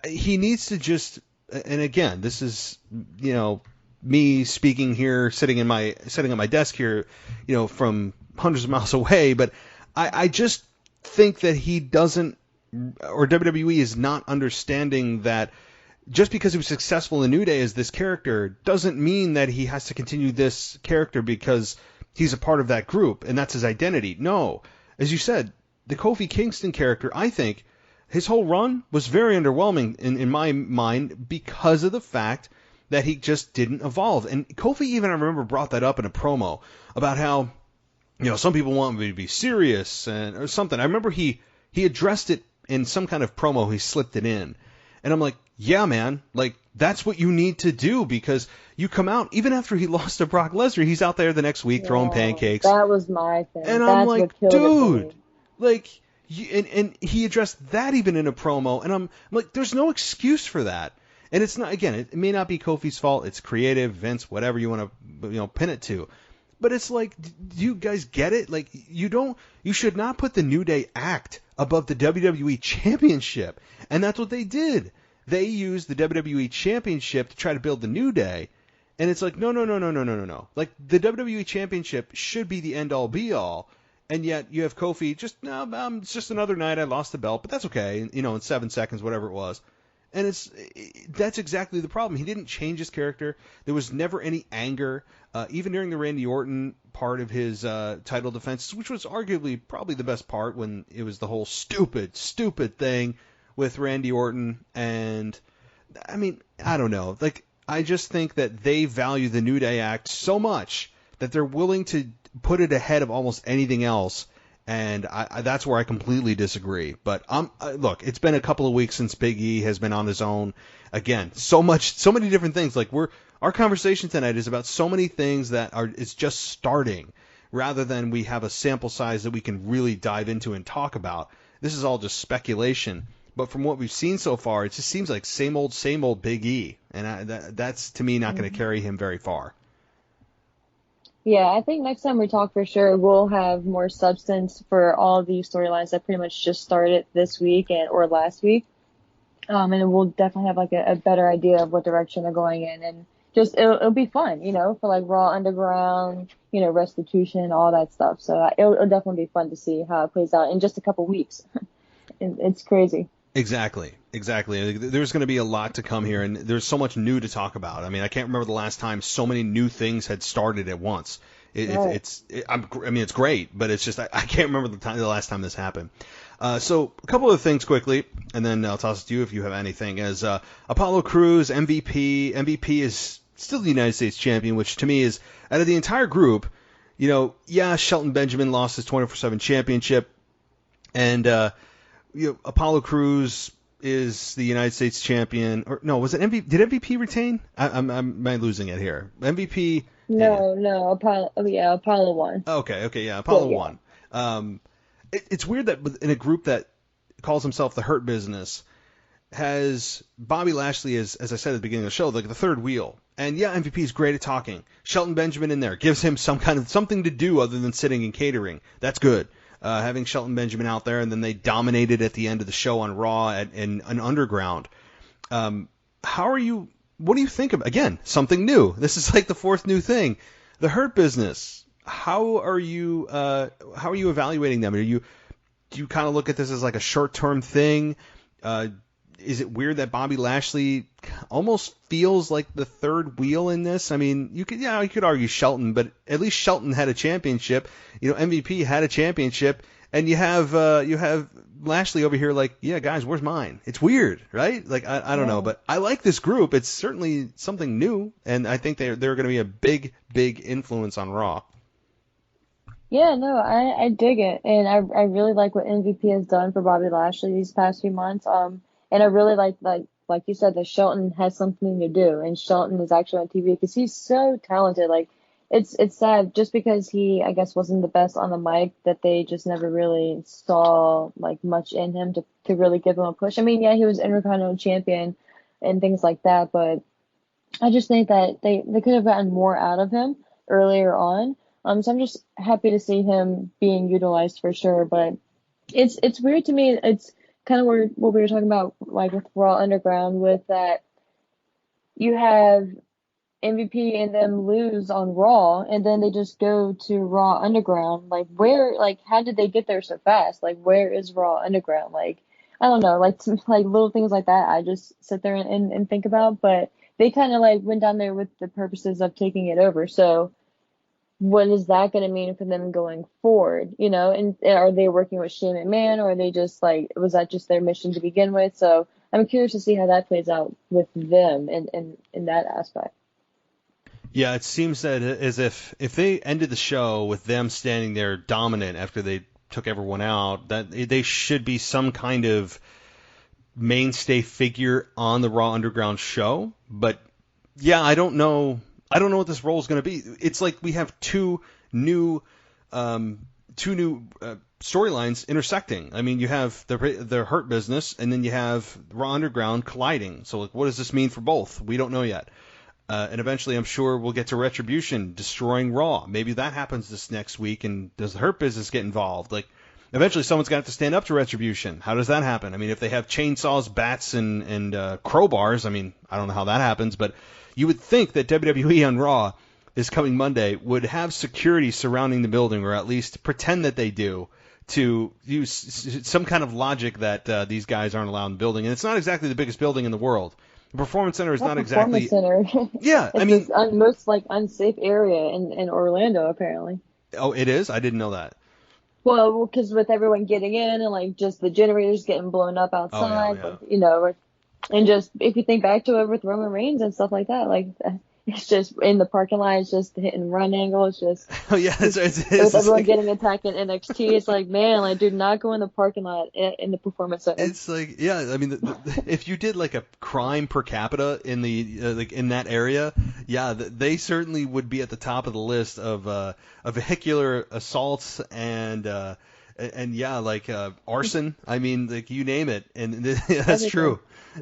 S3: he needs to just, and again, this is, you know, me speaking here, sitting at my desk here, you know, from hundreds of miles away, but I just think that he doesn't, or WWE is not understanding that just because he was successful in New Day as this character doesn't mean that he has to continue this character because he's a part of that group and that's his identity. No, as you said, the Kofi Kingston character, I think, his whole run was very underwhelming in my mind because of the fact that he just didn't evolve. And Kofi even, I remember, brought that up in a promo about how, you know, some people want me to be serious or something. I remember he addressed it in some kind of promo. He slipped it in. And I'm like, yeah, man, like, that's what you need to do because you come out, even after he lost to Brock Lesnar, he's out there the next week throwing pancakes.
S5: That was my thing.
S3: And I'm like, dude, like, and he addressed that even in a promo, and I'm like, there's no excuse for that. And it's not, again, it may not be Kofi's fault. It's creative, Vince, whatever you want to, you know, pin it to. But it's like, do you guys get it? Like, you should not put the New Day act above the WWE Championship. And that's what they did. They used the WWE Championship to try to build the New Day. And it's like, no. Like, the WWE Championship should be the end-all, be-all. And yet you have Kofi it's just another night I lost the belt, but that's okay, you know, in 7 seconds, whatever it was. And that's exactly the problem. He didn't change his character. There was never any anger, even during the Randy Orton part of his title defense, which was arguably probably the best part when it was the whole stupid thing with Randy Orton. And, I mean, I don't know. Like, I just think that they value the New Day act so much that they're willing to put it ahead of almost anything else. And that's where I completely disagree. But look, it's been a couple of weeks since Big E has been on his own. Again, so many different things. Like, our conversation tonight is about so many things that it's just starting, rather than we have a sample size that we can really dive into and talk about. This is all just speculation. But from what we've seen so far, it just seems like same old Big E, and that's to me not going to carry him very far.
S5: Yeah, I think next time we talk for sure, we'll have more substance for all these storylines that pretty much just started this week or last week. And we'll definitely have like a better idea of what direction they're going in, and just it'll be fun, for like Raw Underground, Restitution, all that stuff. So it'll definitely be fun to see how it plays out in just a couple weeks. It's crazy.
S3: Exactly. There's going to be a lot to come here, and there's so much new to talk about. I mean, I can't remember the last time so many new things had started at once. It's great, but it's just I can't remember the last time this happened. So a couple of things quickly, and then I'll toss it to you if you have anything. As Apollo Crews, MVP is still the United States champion, which to me is, out of the entire group, Shelton Benjamin lost his 24/7 championship, and Apollo Crews is the United States champion. Or no, was it MVP? Did MVP retain? Am I losing it here? MVP.
S5: No, Apollo won.
S3: Okay, yeah, Apollo won. It's weird that in a group that calls himself the Hurt Business has Bobby Lashley as I said at the beginning of the show, like the third wheel. And yeah, MVP is great at talking. Shelton Benjamin in there gives him something to do other than sitting and catering. That's good. Having Shelton Benjamin out there, and then they dominated at the end of the show on Raw and Underground. What do you think of, again, something new? This is like the fourth new thing. The Hurt Business. How are you evaluating them? Do you kind of look at this as like a short-term thing? Is it weird that Bobby Lashley almost feels like the third wheel in this? I mean, you could argue Shelton, but at least Shelton had a championship. MVP had a championship, and you have Lashley over here like, yeah, guys, where's mine? It's weird, right? Like I don't know, but I like this group. It's certainly something new, and I think they're going to be a big influence on Raw.
S5: Yeah, no, I dig it, and I really like what MVP has done for Bobby Lashley these past few months. And I really like you said, that Shelton has something to do, and Shelton is actually on TV because he's so talented. Like, it's sad just because he, I guess, wasn't the best on the mic that they just never really saw like much in him to really give him a push. I mean, yeah, he was Intercontinental Champion and things like that, but I just think that they could have gotten more out of him earlier on. So I'm just happy to see him being utilized for sure. But it's weird to me. It's kind of what we were talking about, like with Raw Underground, with that you have MVP and them lose on Raw, and then they just go to Raw Underground. Like, how did they get there so fast? Like, where is Raw Underground? Like, I don't know, like little things like that I just sit there and think about. But they kind of like went down there with the purposes of taking it over. So what is that going to mean for them going forward, and are they working with Shane McMahon, or are they just was that just their mission to begin with? So I'm curious to see how that plays out with them in that aspect.
S3: Yeah, it seems that as if they ended the show with them standing there dominant after they took everyone out, that they should be some kind of mainstay figure on the Raw Underground show. But yeah, I don't know what this role is going to be. It's like we have two new storylines intersecting. I mean, you have the Hurt Business, and then you have Raw Underground colliding. So, like, what does this mean for both? We don't know yet. And eventually, I'm sure we'll get to Retribution destroying Raw. Maybe that happens this next week, and does the Hurt Business get involved? Like, eventually, someone's got to stand up to Retribution. How does that happen? I mean, if they have chainsaws, bats, and crowbars, I mean, I don't know how that happens, but you would think that WWE on Raw this coming Monday would have security surrounding the building, or at least pretend that they do, to use some kind of logic that these guys aren't allowed in the building. And it's not exactly the biggest building in the world. The Performance Center is not exactly...
S5: Performance Center.
S3: Yeah,
S5: I mean... It's the most unsafe area in Orlando, apparently.
S3: Oh, it is? I didn't know that.
S5: Well, because with everyone getting in and just the generators getting blown up outside, and just if you think back to it with Roman Reigns and stuff like that, it's just in the parking lot, it's just hit and run angle. It's just with everyone getting attacked in NXT. It's like, man, do not go in the parking lot in the Performance Center.
S3: It's like, yeah, I mean, if you did a crime per capita in the in that area, yeah, they certainly would be at the top of the list of vehicular assaults and arson. I mean, you name it, and that's true.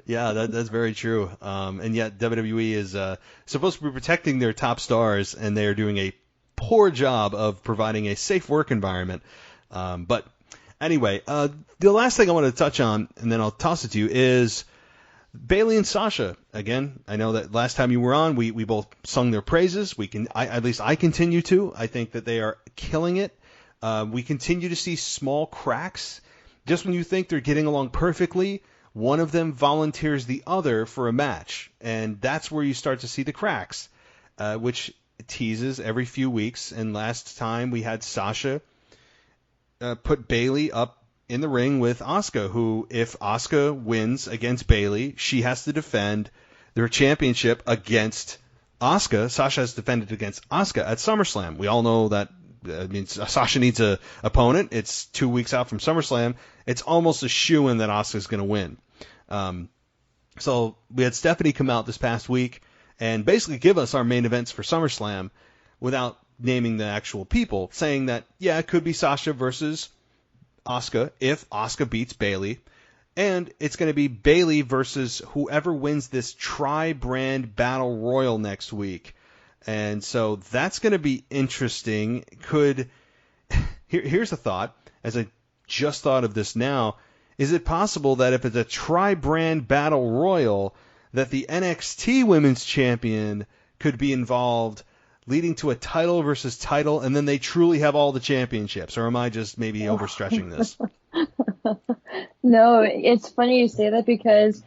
S3: Yeah, that's very true. And yet WWE is supposed to be protecting their top stars, and they are doing a poor job of providing a safe work environment. But anyway, the last thing I want to touch on, and then I'll toss it to you, is Bayley and Sasha. Again, I know that last time you were on, we both sung their praises. At least I continue to. I think that they are killing it. We continue to see small cracks. Just when you think they're getting along perfectly, one of them volunteers the other for a match, and that's where you start to see the cracks, which teases every few weeks. And last time we had Sasha put Bayley up in the ring with Asuka, who, if Asuka wins against Bayley, she has to defend their championship against Asuka. Sasha has defended against Asuka at SummerSlam. We all know that. I mean, Sasha needs a opponent. It's 2 weeks out from SummerSlam. It's almost a shoo-in that Asuka's going to win. So we had Stephanie come out this past week and basically give us our main events for SummerSlam without naming the actual people, saying that, yeah, it could be Sasha versus Asuka if Asuka beats Bayley, and it's going to be Bayley versus whoever wins this tri-brand battle royal next week. And so that's going to be interesting. Here's a thought, as I just thought of this now. Is it possible that if it's a tri-brand battle royal, that the NXT Women's Champion could be involved, leading to a title versus title, and then they truly have all the championships? Or am I just maybe overstretching this?
S5: No, it's funny you say that because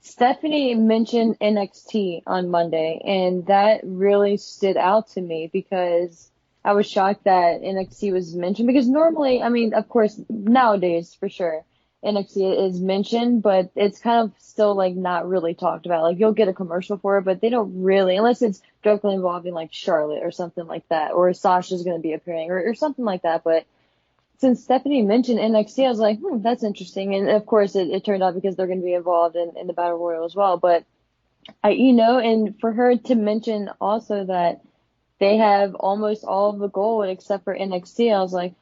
S5: Stephanie mentioned NXT on Monday, and that really stood out to me because I was shocked that NXT was mentioned, because normally, I mean, of course, nowadays, for sure, NXT is mentioned, but it's kind of still, like, not really talked about. Like, you'll get a commercial for it, but they don't really, unless it's directly involving, like, Charlotte or something like that, or Sasha's going to be appearing, or something like that. But since Stephanie mentioned NXT, I was like, that's interesting. And, of course, it turned out because they're going to be involved in the Battle Royal as well. But, and for her to mention also that they have almost all of the gold except for NXT, I was like,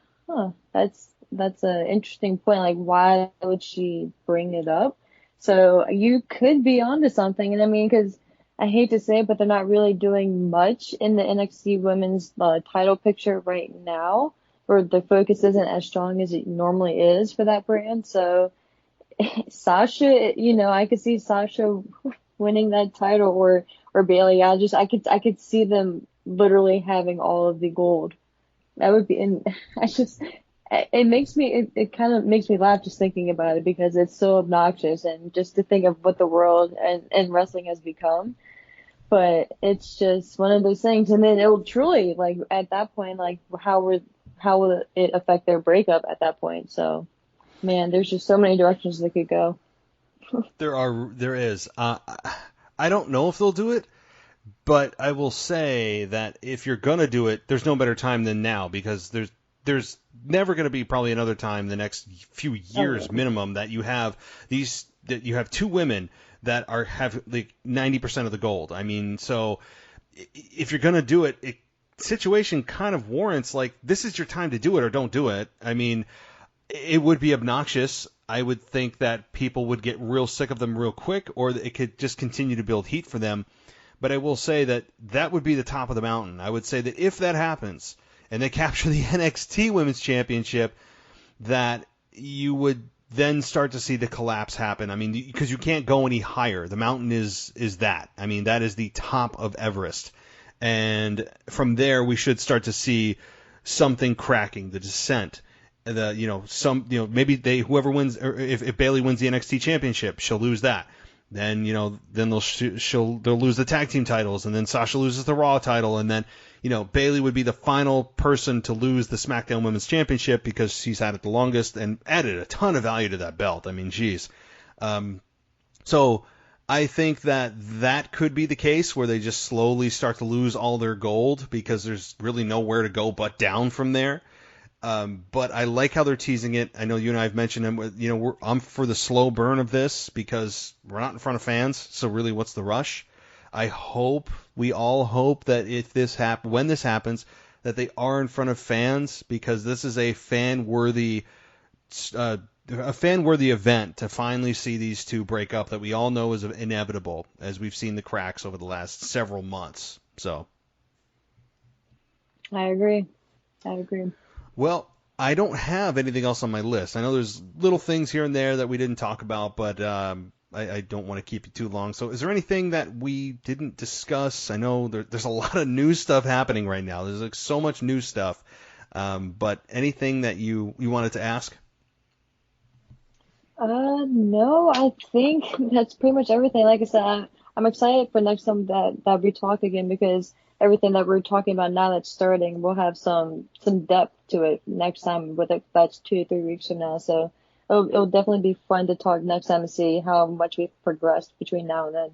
S5: that's an interesting point. Like, why would she bring it up? So you could be onto something. And I mean, because I hate to say it, but they're not really doing much in the NXT women's title picture right now, or the focus isn't as strong as it normally is for that brand. So Sasha, I could see Sasha winning that title, or Bayley. I could see them literally having all of the gold. That would be, and it kind of makes me laugh just thinking about it, because it's so obnoxious, and just to think of what the world and wrestling has become. But it's just one of those things. And then it will truly, like, at that point, like, how will it affect their breakup at that point? So, man, there's just so many directions they could go.
S3: There is. I don't know if they'll do it, but I will say that if you're going to do it, there's no better time than now, because there's never going to be probably another time in the next few years minimum that you have two women that have like 90% of the gold. I mean, so if you're going to do it, situation kind of warrants, like, this is your time to do it or don't do it. I mean, it would be obnoxious. I would think that people would get real sick of them real quick, or it could just continue to build heat for them. But I will say that would be the top of the mountain. I would say that if that happens and they capture the NXT Women's Championship, that you would then start to see the collapse happen. I mean, because you can't go any higher. The mountain is that. I mean, that is the top of Everest. And from there, we should start to see something cracking, the descent. Maybe whoever wins, or if Bayley wins the NXT Championship, she'll lose that. Then they'll lose the tag team titles, and then Sasha loses the Raw title, and then Bayley would be the final person to lose the SmackDown Women's Championship, because she's had it the longest and added a ton of value to that belt. I mean, geez. So I think that could be the case, where they just slowly start to lose all their gold, because there's really nowhere to go but down from there. But I like how they're teasing it. I know you and I have mentioned them. I'm for the slow burn of this, because we're not in front of fans. So really, what's the rush? We all hope that when this happens, that they are in front of fans, because this is a fan-worthy event to finally see these two break up, that we all know is inevitable, as we've seen the cracks over the last several months. So.
S5: I agree.
S3: Well, I don't have anything else on my list. I know there's little things here and there that we didn't talk about, but I don't want to keep you too long. So is there anything that we didn't discuss? I know there's a lot of new stuff happening right now. There's like so much new stuff. But anything that you wanted to ask?
S5: No, I think that's pretty much everything. Like I said, I'm excited for next time that we talk again, because everything that we're talking about now that's starting, we'll have some depth to it next time, whether that's 2 or 3 weeks from now. So it'll definitely be fun to talk next time and see how much we've progressed between now and then.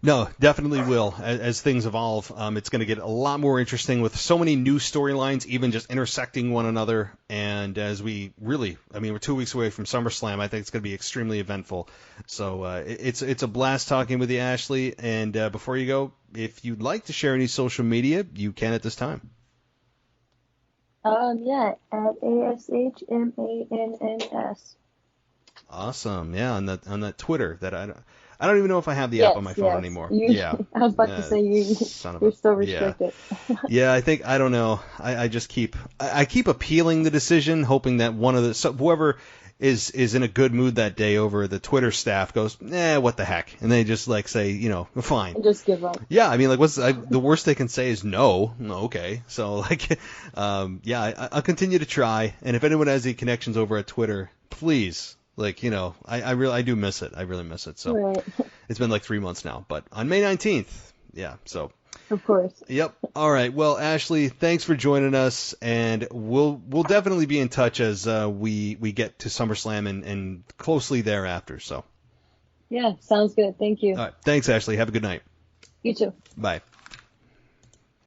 S3: No, definitely will. As things evolve, it's going to get a lot more interesting with so many new storylines, even just intersecting one another. And as we're 2 weeks away from SummerSlam. I think it's going to be extremely eventful. So it's a blast talking with you, Ashley. And before you go, if you'd like to share any social media, you can at this time.
S5: Yeah, at ASHMANNS.
S3: Awesome. Yeah, on that Twitter that I don't even know if I have the app on my phone anymore.
S5: I was about to say you're still restricted.
S3: Yeah, I don't know. I just keep appealing the decision, hoping that one of whoever is in a good mood that day over the Twitter staff goes, what the heck, and they just like say, fine.
S5: And just give up.
S3: Yeah, I mean, like, the worst they can say is no. Okay, so like, I'll continue to try, and if anyone has any connections over at Twitter, please. Like, I do miss it. I really miss it. So
S5: right.
S3: It's been like 3 months now, but on May 19th. Yeah. So.
S5: Of course.
S3: Yep. All right. Well, Ashley, thanks for joining us, and we'll definitely be in touch as we get to SummerSlam and closely thereafter. So.
S5: Yeah. Sounds good. Thank you.
S3: All right. Thanks, Ashley. Have a good night.
S5: You too.
S3: Bye.